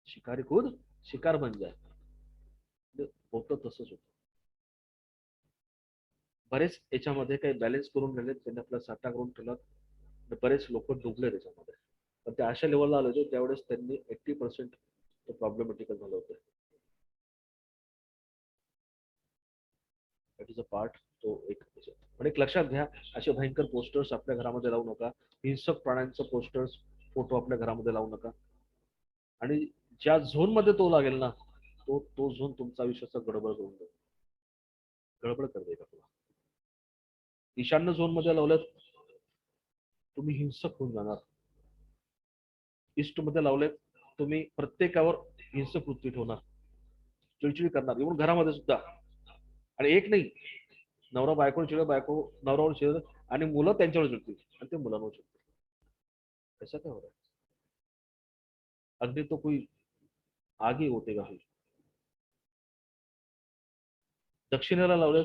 [SPEAKER 1] शिकारी खुद शिकार बन जाए. होतं तसंच होतं. बरेच याच्यामध्ये काही बॅलन्स करून राहिले, त्यांनी आपला साठा करून ठेवला, बरेच लोक डुबले त्याच्यामध्ये. पण ते अशा लेवलला आले होते त्यावेळेस त्यांनी 80% प्रॉब्लेमॅटिकल झालं होतं. That is a part. तो एक पण एक लक्षात घ्या, असे भयंकर पोस्टर्स आपल्या घरामध्ये लावू नका. हिंसक प्राण्यांचं पोस्टर्स फोटो आपल्या घरामध्ये लावू नका. आणि ज्या झोन मध्ये तो लागेल ना, तो तो झोन तुमचा आयुष्याचा गडबड करून देईल, गडबड कर देईल आपला. ईशान्य झोन मध्ये लावलं तुम्ही हिंसक होऊन जाणार. ईस्ट मध्ये लावले तुम्ही प्रत्येकावर हिंसक वृत्ती ठेवणार, चिडचिड करणार, येऊन घरामध्ये सुद्धा. आणि एक नाही, नवरा बायकोवर चिड, बायको नवऱ्यावर चिड, आणि मुलं त्यांच्यावर चिडतील आणि ते मुलांवर चिडतील. ऐसा क्या हो रहा है? अगदी तो कोई आगे होते का. दक्षिणेला लावले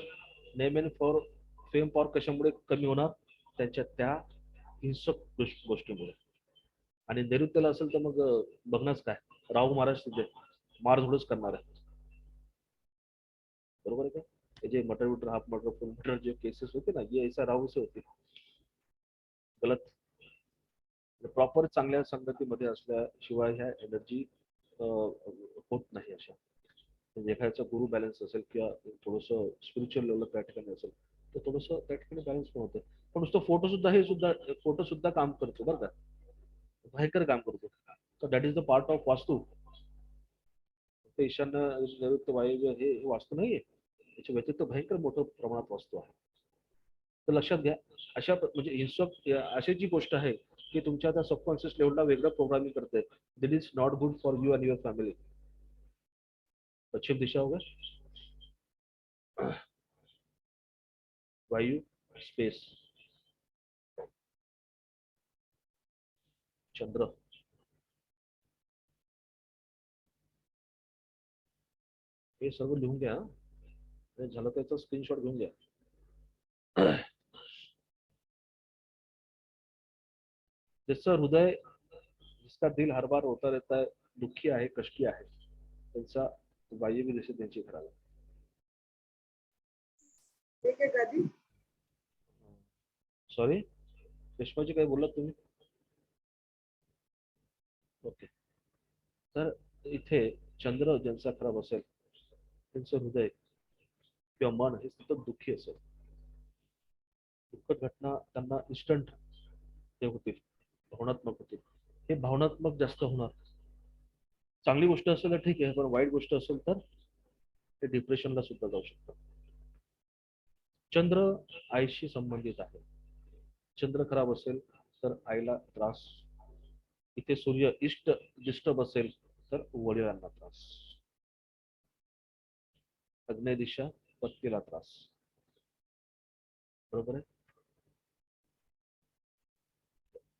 [SPEAKER 1] नेम फॉर फेम फॉर कशामुळे कमी होणार, त्यांच्या त्या हिंसक गोष्टीमुळे. आणि नैऋत्याला असेल तर मग बघणंच काय, राहू महाराज तिथे मारझोडच करणार आहे. बरोबर आहे का. जे मटर विटर, हाफ मटर, फुल मटर जे केसेस होते ना, ये ऐसा राहू से होते गलत. प्रॉपर चांगल्या संगतीमध्ये असल्याशिवाय ह्या एनर्जी होत नाही अशा. म्हणजे एखाद्याचा गुरु बॅलन्स असेल किंवा थोडस स्पिरिच्युअल लेवल त्या ठिकाणी असेल तर थोडस त्या ठिकाणी बॅलन्स पण होतं. पण नुसतं फोटो सुद्धा, हे सुद्धा फोटो सुद्धा काम करतो बरं का, भयंकर काम करतो. तर that is the part of वास्तू. ते ईशान्य नैऋत्य वायव्य हे वास्तू नाहीये, त्याच्या व्यतिरिक्त भयंकर मोठं प्रमाणात वास्तू आहे. तर लक्षात घ्या, अशा म्हणजे हिंसक अशी जी गोष्ट आहे की तुमच्या त्या सबकॉन्शियस लेवलला वेगळं प्रोग्रामिंग करते. That is not good for you and your family. पश्चिम दिशा होगा, वायू, स्पेस, चंद्र. हे सर्व लिहून घ्या. झालं त्याचा स्क्रीनशॉट घेऊन घ्या. ज्याचं हृदय, जिसका दिल हर बार होता रहता है, दुःखी आहे, कष्टी आहे, त्यांचा वायव्य दिशेत त्यांची घराला. सॉरी, रेश्माजी काय बोललात तुम्ही? ओके. तर इथे चंद्र ज्यांचा खराब असेल त्यांचं हृदय किंवा मन हे सतत दुःखी असेल. दुःखद घटना त्यांना इन्स्टंट ते होतील, भावनात्मक होतील. हे भावनात्मक जास्त होणार. चांगली गोष्ट असेल तर ठीक आहे, पण वाईट गोष्ट असेल तर ते डिप्रेशनला सुद्धा जाऊ शकतं. चंद्र आईशी संबंधित आहे. चंद्र खराब असेल तर आईला त्रास. इथे सूर्य इष्ट डिस्टर्ब असेल तर वडिलांना त्रास. अग्नेय दिशा पत्नीला त्रास. बरोबर आहे.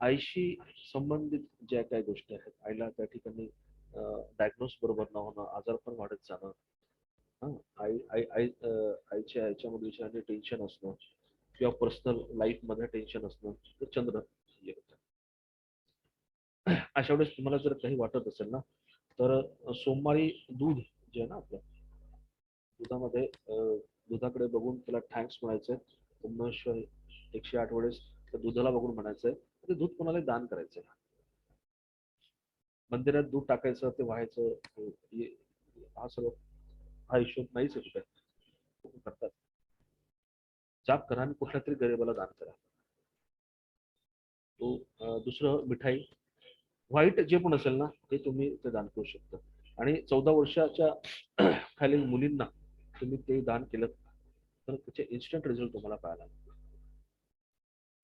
[SPEAKER 1] आईशी संबंधित ज्या काही गोष्टी आहेत, आईला त्या ठिकाणी डायग्नोस बरोबर न होणं, आजार पण वाढत जाणं. हं, आई आई आई आईच्या याच्यामध्ये विषयाने टेन्शन असणं किंवा पर्सनल लाईफ मध्ये टेन्शन असणं, तर चंद्र हे होतं. अशा वेळेस तुम्हाला जर काही वाटत असेल ना, तर सोमवारी दूध जे आहे ना आपलं, दुधामध्ये दुधाकडे बघून त्याला थँक्स म्हणायचंय. उमेश्वर 108 वेळेस त्या दुधाला बघून म्हणायचंय, ते दूध कोणाला दान करायचंय. मंदिरात दूध टाकायचं, ते व्हायचं. हा सगळं हा हिशोब नाहीच आहे कुठे. करतात. जाप करा आणि कुठल्या तरी गरीबाला दान करा. तो दुसरं मिठाई, व्हाईट जे पण असेल ना ते तुम्ही ते दान करू शकता. आणि 14 वर्षाच्या खालील मुलींना तुम्ही ते दान केलं तर त्याचे इन्स्टंट रिझल्ट तुम्हाला पाहायला मिळतील.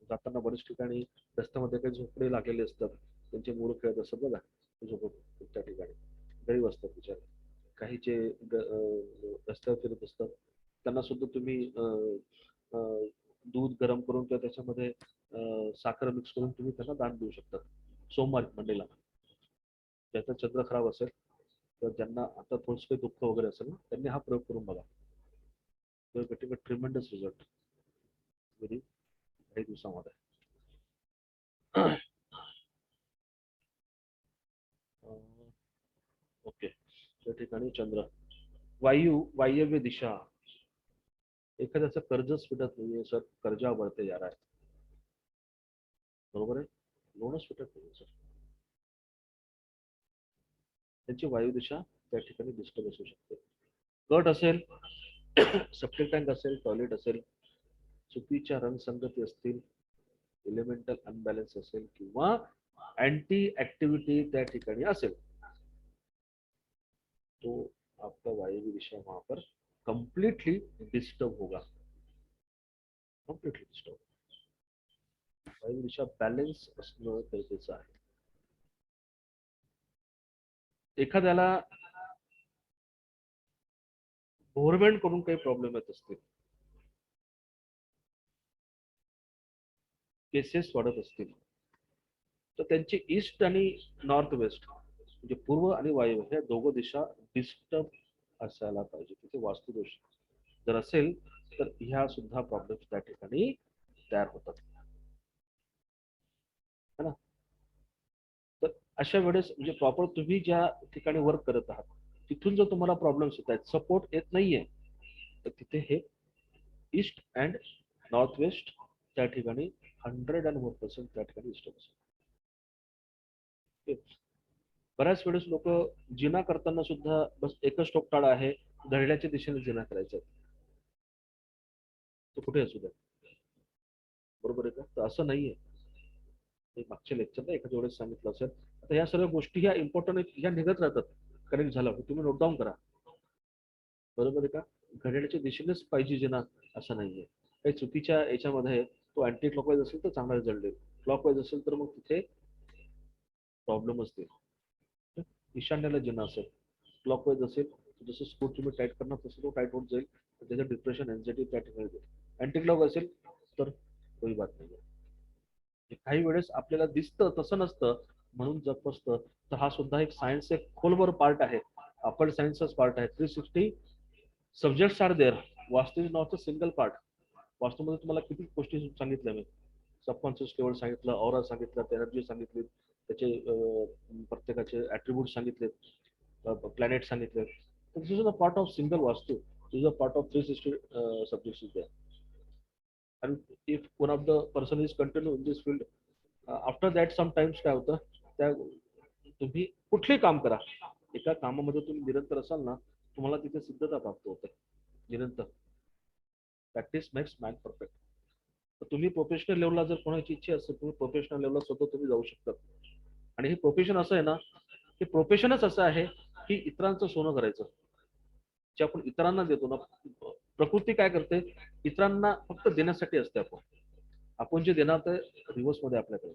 [SPEAKER 1] जाताना बरेच ठिकाणी रस्त्यामध्ये काही झोपडे लागलेले असतात, त्यांचे मूळ खेळत असतात बघा, झोपड त्या ठिकाणी गरीब असतात बिचारे. काही जे रस्त्यावर फिरत असतात त्यांना सुद्धा तुम्ही दूध गरम करून किंवा त्याच्यामध्ये साखर मिक्स करून तुम्ही त्यांना दान देऊ शकता सोमवार मंडेला. ज्याचा चंद्र खराब असेल तर ज्यांना आता थोडस काही दुःख वगैरे असेल ना, त्यांनी हा प्रयोग करून बघा. ट्रिमेंडस रिझल्ट व्हेरी काही दिवसामध्ये. ओके. त्या ठिकाणी चंद्र, वायव्य दिशा. एखाद्याचं कर्जच फिटत नाहीये सर, कर्जावरती यार आहे. बरोबर आहे. लोनच फिटत नाहीये सर. त्यांची वायू दिशा त्या ठिकाणी डिस्टर्ब असू शकते. गट असेल, सप्टिक टँक असेल, टॉयलेट असेल, चुकीच्या रंगसंगती असतील, इलेमेंटल अनबॅलन्स असेल किंवा अँटी ऍक्टिव्हिटी त्या ठिकाणी असेल, तो आपका वायव्य दिशा वहां पर कंप्लीटली डिस्टर्ब होगा. Completely disturb. वायव्य दिशा बॅलन्स असणं गरजेचं आहे. एखाद्याला गव्हर्नमेंट कडून काही प्रॉब्लेम येत असतील, केसेस वाढत असतील, तर त्यांची ईस्ट आणि नॉर्थ वेस्ट म्हणजे पूर्व आणि वायव्य ह्या दोघं दिशा डिस्टर्ब असायला पाहिजे. तिथे वास्तुदोष जर असेल तर ह्या सुद्धा प्रॉब्लेम त्या ठिकाणी तयार होतात, है ना. तर अशा वेळेस म्हणजे प्रॉपर तुम्ही ज्या ठिकाणी वर्क करत आहात तिथून जर तुम्हाला प्रॉब्लेम्स येत आहेत, सपोर्ट येत नाहीये, तर तिथे हे ईस्ट अँड नॉर्थ वेस्ट त्या ठिकाणी 101% त्या ठिकाणी डिस्टर्ब असेल. बऱ्याच वेळेस लोक जिना करताना सुद्धा बस एकच टोकताळा आहे, घड्याळ्याच्या दिशेने जिना करायचा, तो कुठे असू द्या. बरोबर आहे का? तर असं नाहीये. मी मागच्या लेक्चरला एखाद्या वेळेस सांगितलं असेल. आता या सर्व गोष्टी ह्या इम्पॉर्टंट ह्या निघत राहतात. कनेक्ट झाला तुम्ही नोट डाऊन करा. बरोबर आहे का? घड्याळाच्या दिशेनेच पाहिजे जिना असं नाहीये. काही चुकीच्या याच्यामध्ये तो अँटी क्लॉकवाईज असेल तर चांगला रिझल्ट देईल, क्लॉकवाईज असेल तर मग तिथे प्रॉब्लेमच देईल. ईशान्याला जिना असेल, क्लॉकवाईज असेल, जसं स्क्रू तुम्ही टाईट करणार तसं तो टाईट होत जाईल, त्याचं डिप्रेशन एन्झायटी त्या ठिकाणी जाईल. अँटी क्लॉक असेल तर कोई बात नाही. काही वेळेस आपल्याला दिसतं तसं नसतं म्हणून जप असतं. तर हा सुद्धा एक सायन्स, एक खोलवर पार्ट आहे. आपण सायन्सचाच पार्ट आहे. 360 subjects are there. Vastu is not a single part. वास्तूमध्ये तुम्हाला किती गोष्टी सांगितल्या मी. सबकॉन्शियस लेवल सांगितलं, ऑरा सांगितलं, एनर्जी सांगितली, त्याचे प्रत्येकाचे ऍट्रिब्यूट सांगितले, प्लॅनेट सांगितले. This is a part of single Vastu. This is a part of 360 subjects. and if one of the person is continue in this field, after that sometimes काय होतं, त्या तुम्ही कुठलेही काम करा, एका कामामध्ये तुम्ही निरंतर असाल ना, तुम्हाला तिथे सिद्धता प्राप्त होते निरंतर. Practice makes man perfect. तर तुम्ही प्रोफेशनल लेवलला जर कोणाची इच्छा असेल, तुम्ही प्रोफेशनल लेवलला स्वतः तुम्ही जाऊ शकता. आणि हे प्रोफेशन असं आहे ना, हे प्रोफेशनच असं आहे की इतरांचं सोनं करायचं. जे आपण इतरांना देतो ना, प्रकृती काय करते, इतरांना फक्त देण्यासाठी असते. आपण आपण जे देणार ते रिव्हर्स मध्ये आपल्याकडे.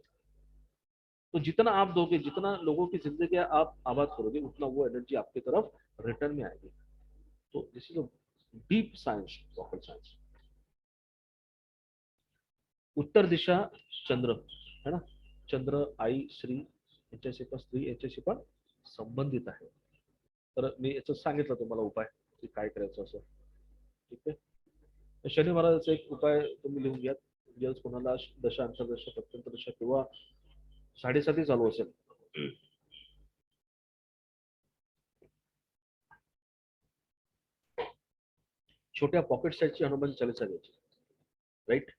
[SPEAKER 1] तो जितना आप दोगे, जितना लोगों की जिंदगी आप आबाद करोगे, उतना वो एनर्जी आपकी तरफ रिटर्न में आएगी. तो this is a deep science, rocket science. उत्तर दिशा चंद्र है ना, चंद्र आई श्री याच्याशी पण, स्त्री याच्याशी पण संबंधित आहे. तर मी याचं सांगितलं तुम्हाला उपाय की काय करायचं असं. ठीक आहे. शनी महाराजाचा एक उपाय तुम्ही लिहून घ्या. जर कोणाला दशा अंतर्दशा प्रत्यंत दशा किंवा 7.5 चालू असेल, छोट्या पॉकेट साईजची हनुमान चालीसा घ्यायची. राईट.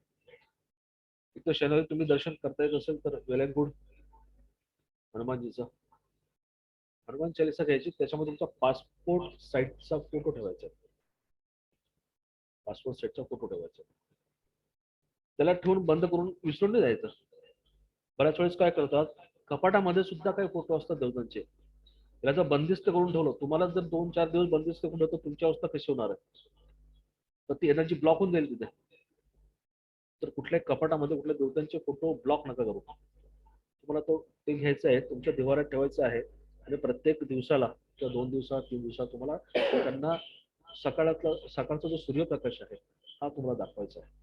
[SPEAKER 1] एक तर शनिवारी तुम्ही दर्शन करता येत असेल तर वेल अँड गुड. हनुमानजीचं हनुमान चालीसा घ्यायची, त्याच्यामध्ये तुमचा पासपोर्ट साईजचा फोटो ठेवायचा. पासपोर्ट साईजचा फोटो ठेवायचा. त्याला ठेवून बंद करून विसरून नाही जायचं. बऱ्याच वेळेस काय करतात, कपाटामध्ये सुद्धा काही फोटो असतात देवतांचे, त्याला जर बंदिस्त करून ठेवलं, तुम्हाला जर 2-4 दिवस बंदिस्त करून ठेवलं, तर तुमची अवस्था कशी होणार आहे. तर ती एनर्जी ब्लॉक होऊन जाईल तिथे. तर कुठल्याही कपाटामध्ये कुठल्या देवतांचे फोटो ब्लॉक नका करू. तुम्हाला तो ते घ्यायचं आहे, तुमच्या देवाऱ्यात ठेवायचं आहे. आणि प्रत्येक दिवसाला किंवा 2 दिवसात 3 दिवसात तुम्हाला त्यांना सकाळचा जो सूर्यप्रकाश आहे हा तुम्हाला दाखवायचा आहे.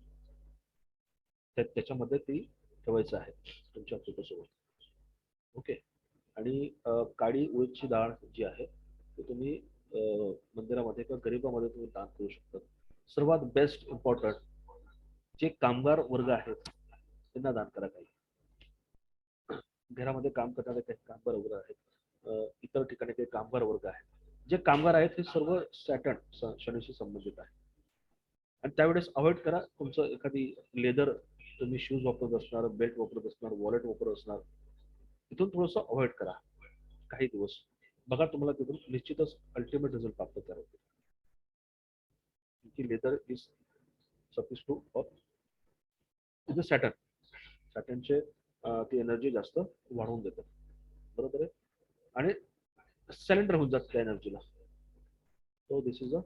[SPEAKER 1] त्याच्यामध्ये ती ठेवायचं आहे तुमच्या फोटोसोबत. ओके. आणि काळी उडीदची डाळ जी आहे ती तुम्ही मंदिरामध्ये किंवा गरीबामध्ये तुम्ही दान करू शकता. सर्वात बेस्ट इम्पॉर्टंट, जे कामगार वर्ग आहेत त्यांना दान करा. काही घरामध्ये काम करणारे काही कामगार वर्ग आहेत, इतर ठिकाणी काही कामगार वर्ग आहेत. जे कामगार आहेत हे सर्व सॅटर्न शनीशी संबंधित आहे. आणि त्यावेळेस अवॉइड करा तुमचं एखादी लेदर तुम्ही शूज वापरत असणार, बेल्ट वापरत असणार, वॉलेट वापरत असणार, तिथून थोडंसं अवॉइड करा काही दिवस. बघा तुम्हाला तिथून निश्चितच अल्टिमेट रिझल्ट प्राप्त करायचे. की लेदर इज सफिस टू तिथे सॅटर्न, सॅटर्नचे ती एनर्जी जास्त वाढवून देतात. बरोबर आहे. आणि सिलेंडर होऊन जात त्या एनर्जीला. So this is a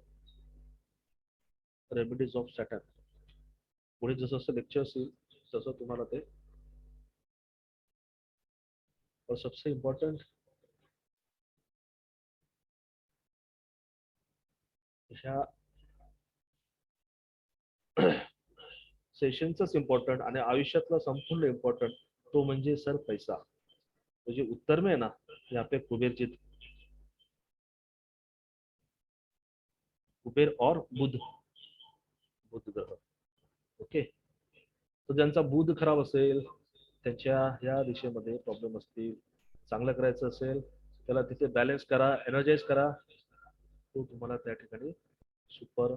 [SPEAKER 1] remedies of Saturn. पुढे जसं जसं लेक्चर्स येईल तसं तुम्हाला ते. और सबसे इम्पॉर्टंट, ह्या सेशनच इम्पॉर्टंट आणि आयुष्यातला संपूर्ण इम्पॉर्टंट तो म्हणजे सर पैसा. तो जे उत्तर में है ना, यहाँ पे कुबेर कुबेर और बुध, बुध ग्रह. ओके. तर ज्यांचा बुध खराब असेल, त्यांच्या ह्या दिशेमध्ये प्रॉब्लेम असतील, चांगलं करायचं असेल त्याला तिथे बॅलन्स करा, एनर्जाइज करा, तो तुम्हाला त्या ठिकाणी सुपर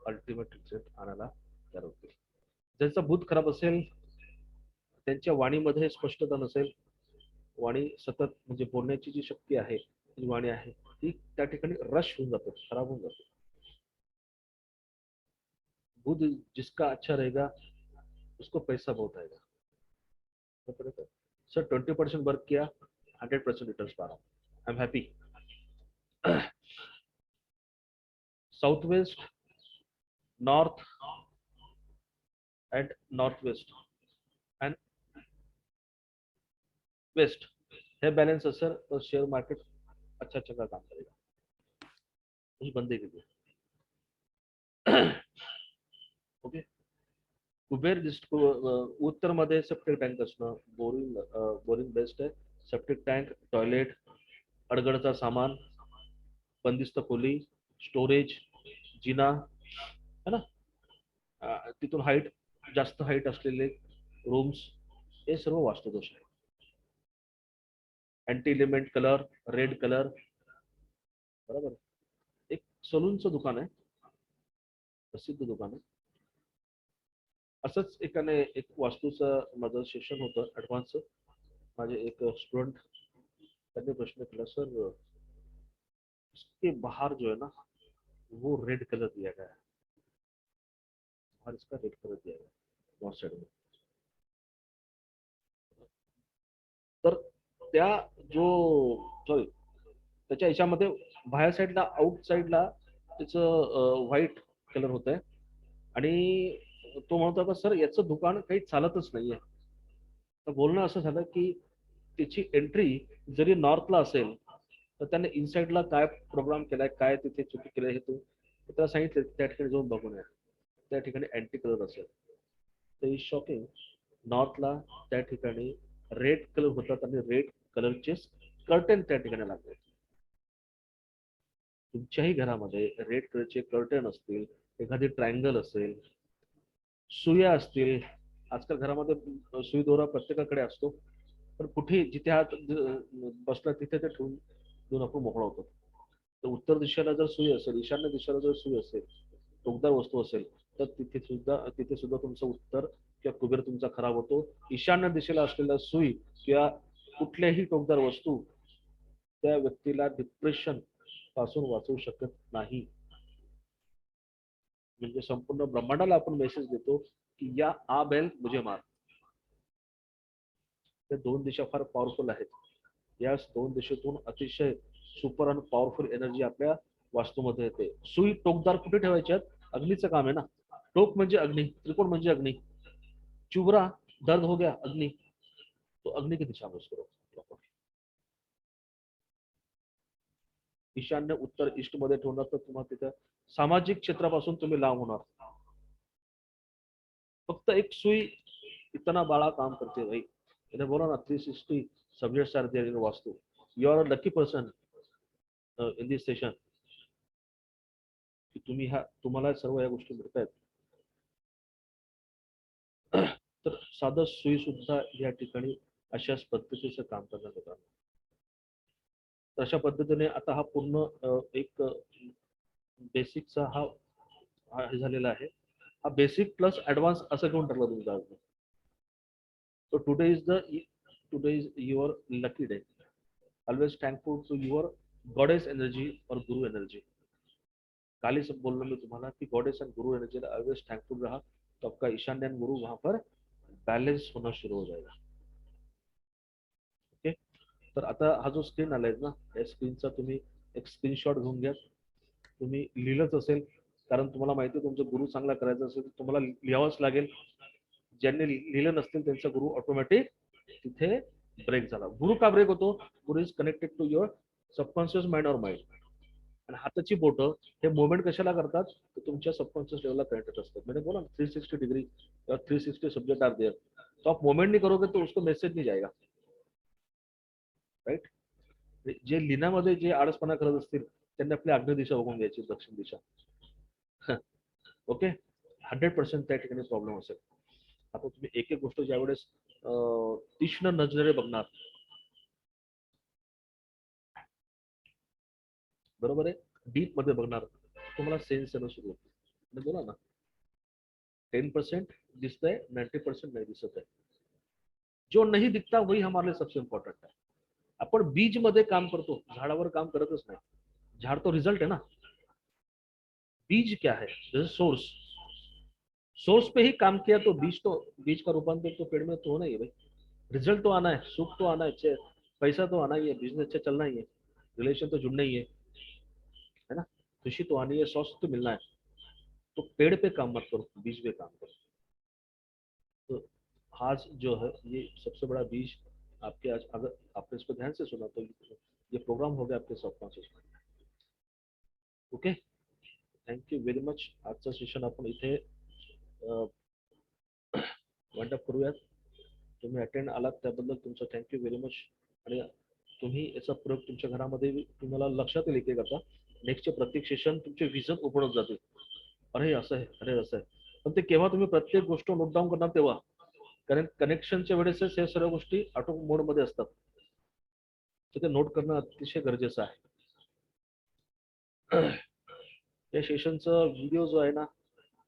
[SPEAKER 1] अल्टिमेट रिझल्ट आणायला तयार होतील. ज्यांचा बुध खराब असेल, त्यांच्या वाणीमध्ये स्पष्टता नसेल, वाणी सतत म्हणजे बोलण्याची जी शक्ती आहे, जी वाणी आहे ती त्या ठिकाणी रश होऊन जाते, खराब होऊन जाते. बुध जिसका अच्छा रहेगा उसको पैसा बहुत आएगा. सर 20% वर्क किया, 100% रिटर्न पा रहा हूँ, I am happy. South west, north and north west and west हे बॅलन्स असेल तर शेअर मार्केट अच्छा चंगा काम करेगा. उस बंदे के लिए. ओके. कुबेर जिसको उत्तर मध्ये सेप्टिक टँक असणं, बोरिंग बोरिंग बेस्ट आहे. सेप्टिक टँक, टॉयलेट, अडगडचा सामान, बंदिस्त खोली, स्टोरेज, जिना है ना, तिथून हाईट, जास्त हाईट असलेले रूम्स, हे सर्व वास्तुदोष आहे. Anti element colour, red colour. बरोबर. एक सलूनचं दुकान आहे, प्रसिद्ध दुकान आहे. असंच एकाने एक वास्तूचं माझं सेशन होतं ऍडव्हान्सचं. माझे एक स्टुडंट त्यांनी प्रश्न केला, सर इसके बाहर जो है ना वो रेड कलर दिया गया है, और इसका रेड कलर दिया गया है नॉर्थ साइड में. तर त्या जो सॉरी त्याच्या याच्यामध्ये बाहेर साईडला आउट साईडला त्याचं व्हाईट कलर होत आहे. आणि तो म्हणतो होता, सर याचं दुकान काही चालतच नाहीये. तर बोलणं असं झालं की त्याची एंट्री जरी नॉर्थला असेल तर त्याने इनसाइडला काय प्रोग्राम केलाय, काय तिथे चुकी केलंय हे तो त्याला सांगितलं त्या ठिकाणी जाऊन बघून या. त्या ठिकाणी अँटी कलर असेल तर इज शॉकिंग. नॉर्थला त्या ठिकाणी रेड कलर होतात आणि रेड कलरचे कर्टन त्या ठिकाणी लागले. तुमच्याही घरामध्ये रेड कलरचे कर्टन असतील, एखादी ट्रायंगल असेल, सुया असतील. आजकाल घरामध्ये सुई दोरा प्रत्येकाकडे असतो, पण कुठे जिथे हात बसला तिथे ते ठेवून देऊन आपण मोकळा होतो. तर उत्तर दिशेला जर सुई असेल, ईशान्य दिशेला जर सुई असेल, टोकदार वस्तू असेल, तर तिथे सुद्धा तुमचं उत्तर किंवा कुबेर तुमचा खराब होतो. ईशान्य दिशेला असलेला सुई किंवा कुठल्याही टोकदार वस्तू त्या व्यक्तीला डिप्रेशन पासून वाचवू शकत नाही. म्हणजे संपूर्ण ब्रह्मांडाला आपण मेसेज देतो की या आ बैल मुझे मार. त्या दोन दिशा फार पॉवरफुल आहेत. या दोन दिशेतून अतिशय सुपर आणि पॉवरफुल एनर्जी आपल्या वास्तूमध्ये येते. सुई टोकदार कुठे ठेवायच्यात? अग्नीचं काम आहे ना. टोक म्हणजे अग्नि, त्रिकोण म्हणजे अग्नि. चुबरा दर्द हो गया अग्नि, तो अग्नि की दिशा में उसको रोको. ईशान्य उत्तर ईस्ट मध्ये ठेवणार तर तुम्हाला तिथं सामाजिक क्षेत्रापासून तुम्ही लांब होणार. फक्त एक सुई इतना बड़ा काम करते हैं भाई. मैंने बोला ना 360 subjects are there in Vastu. You are a lucky person in this session की तुम्हाला सर्व या गोष्टी मिळत आहेत. तर साधं सुई सुद्धा या ठिकाणी अशाच पद्धतीचं काम करण्यात येतात. तर अशा पद्धतीने आता हा पूर्ण एक बेसिकचा हे झालेला आहे. हा बेसिक प्लस ऍडव्हान्स असं घेऊन टाकला तुमचा. So today is your lucky day. Always thankful to your goddess energy or guru energy. काल ही सब बोलना मैं तुम्हारा कि गॉडेस एंड गुरु एनर्जी ऑलवेज थैंकफुल रहा तो आपका ईशान्य गुरु वहां पर बैलेंस होना शुरू हो जाएगा. ओके. तर आता हा जो स्क्रीन आलाय ना, या स्क्रीनचा तुम्ही एक स्क्रीनशॉट घेऊन घ्या. तुम्ही लिहिलंच असेल, कारण तुम्हाला माहिती आहे तुमचा गुरु चांगला करायचा असेल तर तुम्हाला लिहावंच लागेल. ज्यांनी लिहिलं नसतील त्यांचा गुरु ऑटोमॅटिक तिथे ब्रेक झाला. गुरु का ब्रेक होतो? Guru is connected to your subconscious mind और माइंड. आणि हाताची बोटं हे मुवमेंट कशाला करतात? तर तुमच्या सबकॉन्शियस लेवलला कनेक्टेड असतात. मैंने बोला 360 डिग्री और 360 सब्जेक्ट आर देयर. तो आप मूवमेंट नहीं करोगे तो उसको मैसेज नहीं जाएगा. राइट. जे लिहिण्यामध्ये जे आळसपणा करत असतील त्यांनी आपली आग्नेय दिशा बघून घ्यायची, दक्षिण दिशा. ओके. 100% त्या ठिकाणी प्रॉब्लेम असेल. आता तुम्ही एक एक गोष्ट ज्यावेळेस तीक्ष्ण नजरेने बघणार, बरोबर आहे, डीप मध्ये बघणार, तुम्हाला सेन्स येणं सुरू होतं. मी बोला ना 10% दिसतंय, 90% नाही दिसत आहे. जो नहीं दिखता वही हमारे लिए सबसे इम्पॉर्टंट है. आपण बीज मध्ये काम करतो, झाडावर काम करतच नाही. झाड तो रिजल्ट है ना. बीज क्या है? जैसे सोर्स, सोर्स पे ही काम किया तो बीज का रूपांतर तो पेड़ में तो होना ही है भाई. रिजल्ट तो आना है, सुख तो आना है, पैसा तो आना ही है, बिजनेस अच्छा चलना ही है, रिलेशन तो जुड़ना ही है ना. खुशी तो आनी है, स्वास्थ्य तो मिलना है. तो पेड़ पे काम मत करो, बीज पे काम करो. तो आज जो है ये सबसे बड़ा बीज आपके, आज अगर आपने इसको ध्यान से सुना तो ये प्रोग्राम हो गया आपके सबकॉन्शियस में. ओके. Thank you very much. आजचं सेशन आपण इथे वाइंड अप करूयात. तुम्ही अटेंड आलात त्याबद्दल तुमचं थँक्यू व्हेरी मच. आणि तुम्ही याचा प्रयोग तुमच्या घरामध्ये तुम्हाला लक्षात येईल एक आता. नेक्स्टचे प्रत्येक सेशन तुमचे विजन ओपन होत जातील. अरे असं आहे, अरे असं आहे. पण ते केव्हा तुम्ही प्रत्येक गोष्ट नोट डाऊन करणार तेव्हा, कारण कनेक्शनच्या वेळेसच या सर्व गोष्टी ऑटो मोड मध्ये असतात. तर ते नोट करणं अतिशय गरजेचं आहे. या सेशनचा व्हिडिओ जो आहे ना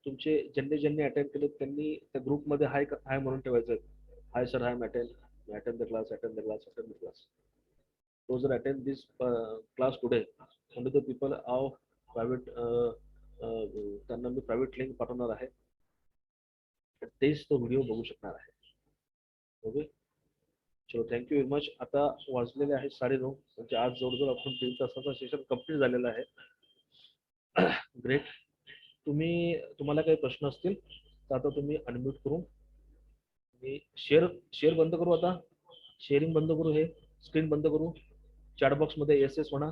[SPEAKER 1] तुमचे ज्यांनी अटेंड केले त्यांनी त्या ग्रुपमध्ये हाय हाय म्हणून ठेवायचं. Hi sir, high attend the class, attend the class, attend the class. Those that attend this class today, only the people of private त्यांना मी प्रायव्हेट लिंक पाठवणार आहे, तेच तो व्हिडिओ बघू शकणार आहे. ओके, चलो थँक्यू व्हेरी मच. आता वाजलेले आहेत 9:30, म्हणजे आज जवळजवळ आपण 3 तासाचा सेशन कंप्लीट झालेला आहे. ग्रेट. तुम्हाला काही प्रश्न असतील तर आता तुम्ही अनम्यूट करून मी शेअर बंद करू. आता शेअरिंग बंद करू, हे स्क्रीन बंद करू. चॅट बॉक्स मध्ये एस म्हणा.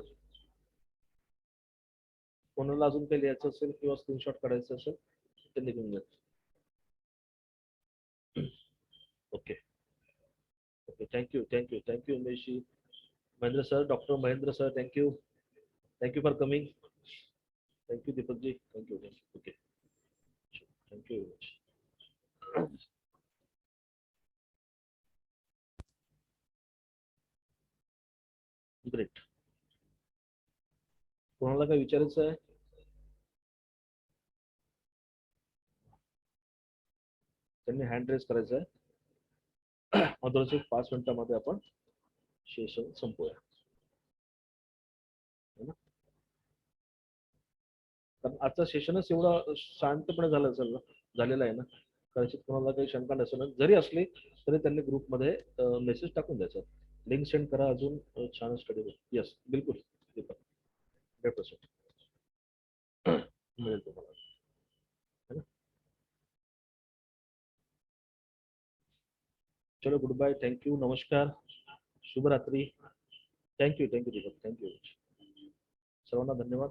[SPEAKER 1] कोणाला अजून काही लिहायचं असेल किंवा स्क्रीनशॉट काढायचं असेल ते लिहून घ्या. Okay okay, thank you Umeshji, Mahendra sir, doctor Mahendra sir, thank you for coming. Thank you Deepakji, thank you. Okay, thank you very much. Great. कोणाला काय विचारायचं आहे? त्यांनी हँड रेस करायचं आहे. अदरवाईज 5 मिनिटांमध्ये आपण सेशन संपवूया. कारण आजचा सेशनच एवढा शांतपणे झालेला आहे ना, कदाचित कोणाला काही शंका नसेल. जरी असली तरी त्यांनी ग्रुपमध्ये मेसेज टाकून द्यायचा, लिंक सेंड करा, अजून छान स्टडी होईल. येस, बिलकुल 100% मिळेल तुम्हाला. चलो, गुड बाय, थँक्यू, नमस्कार, शुभरात्री. Thank you Deepak, thank you. सर्वांना धन्यवाद.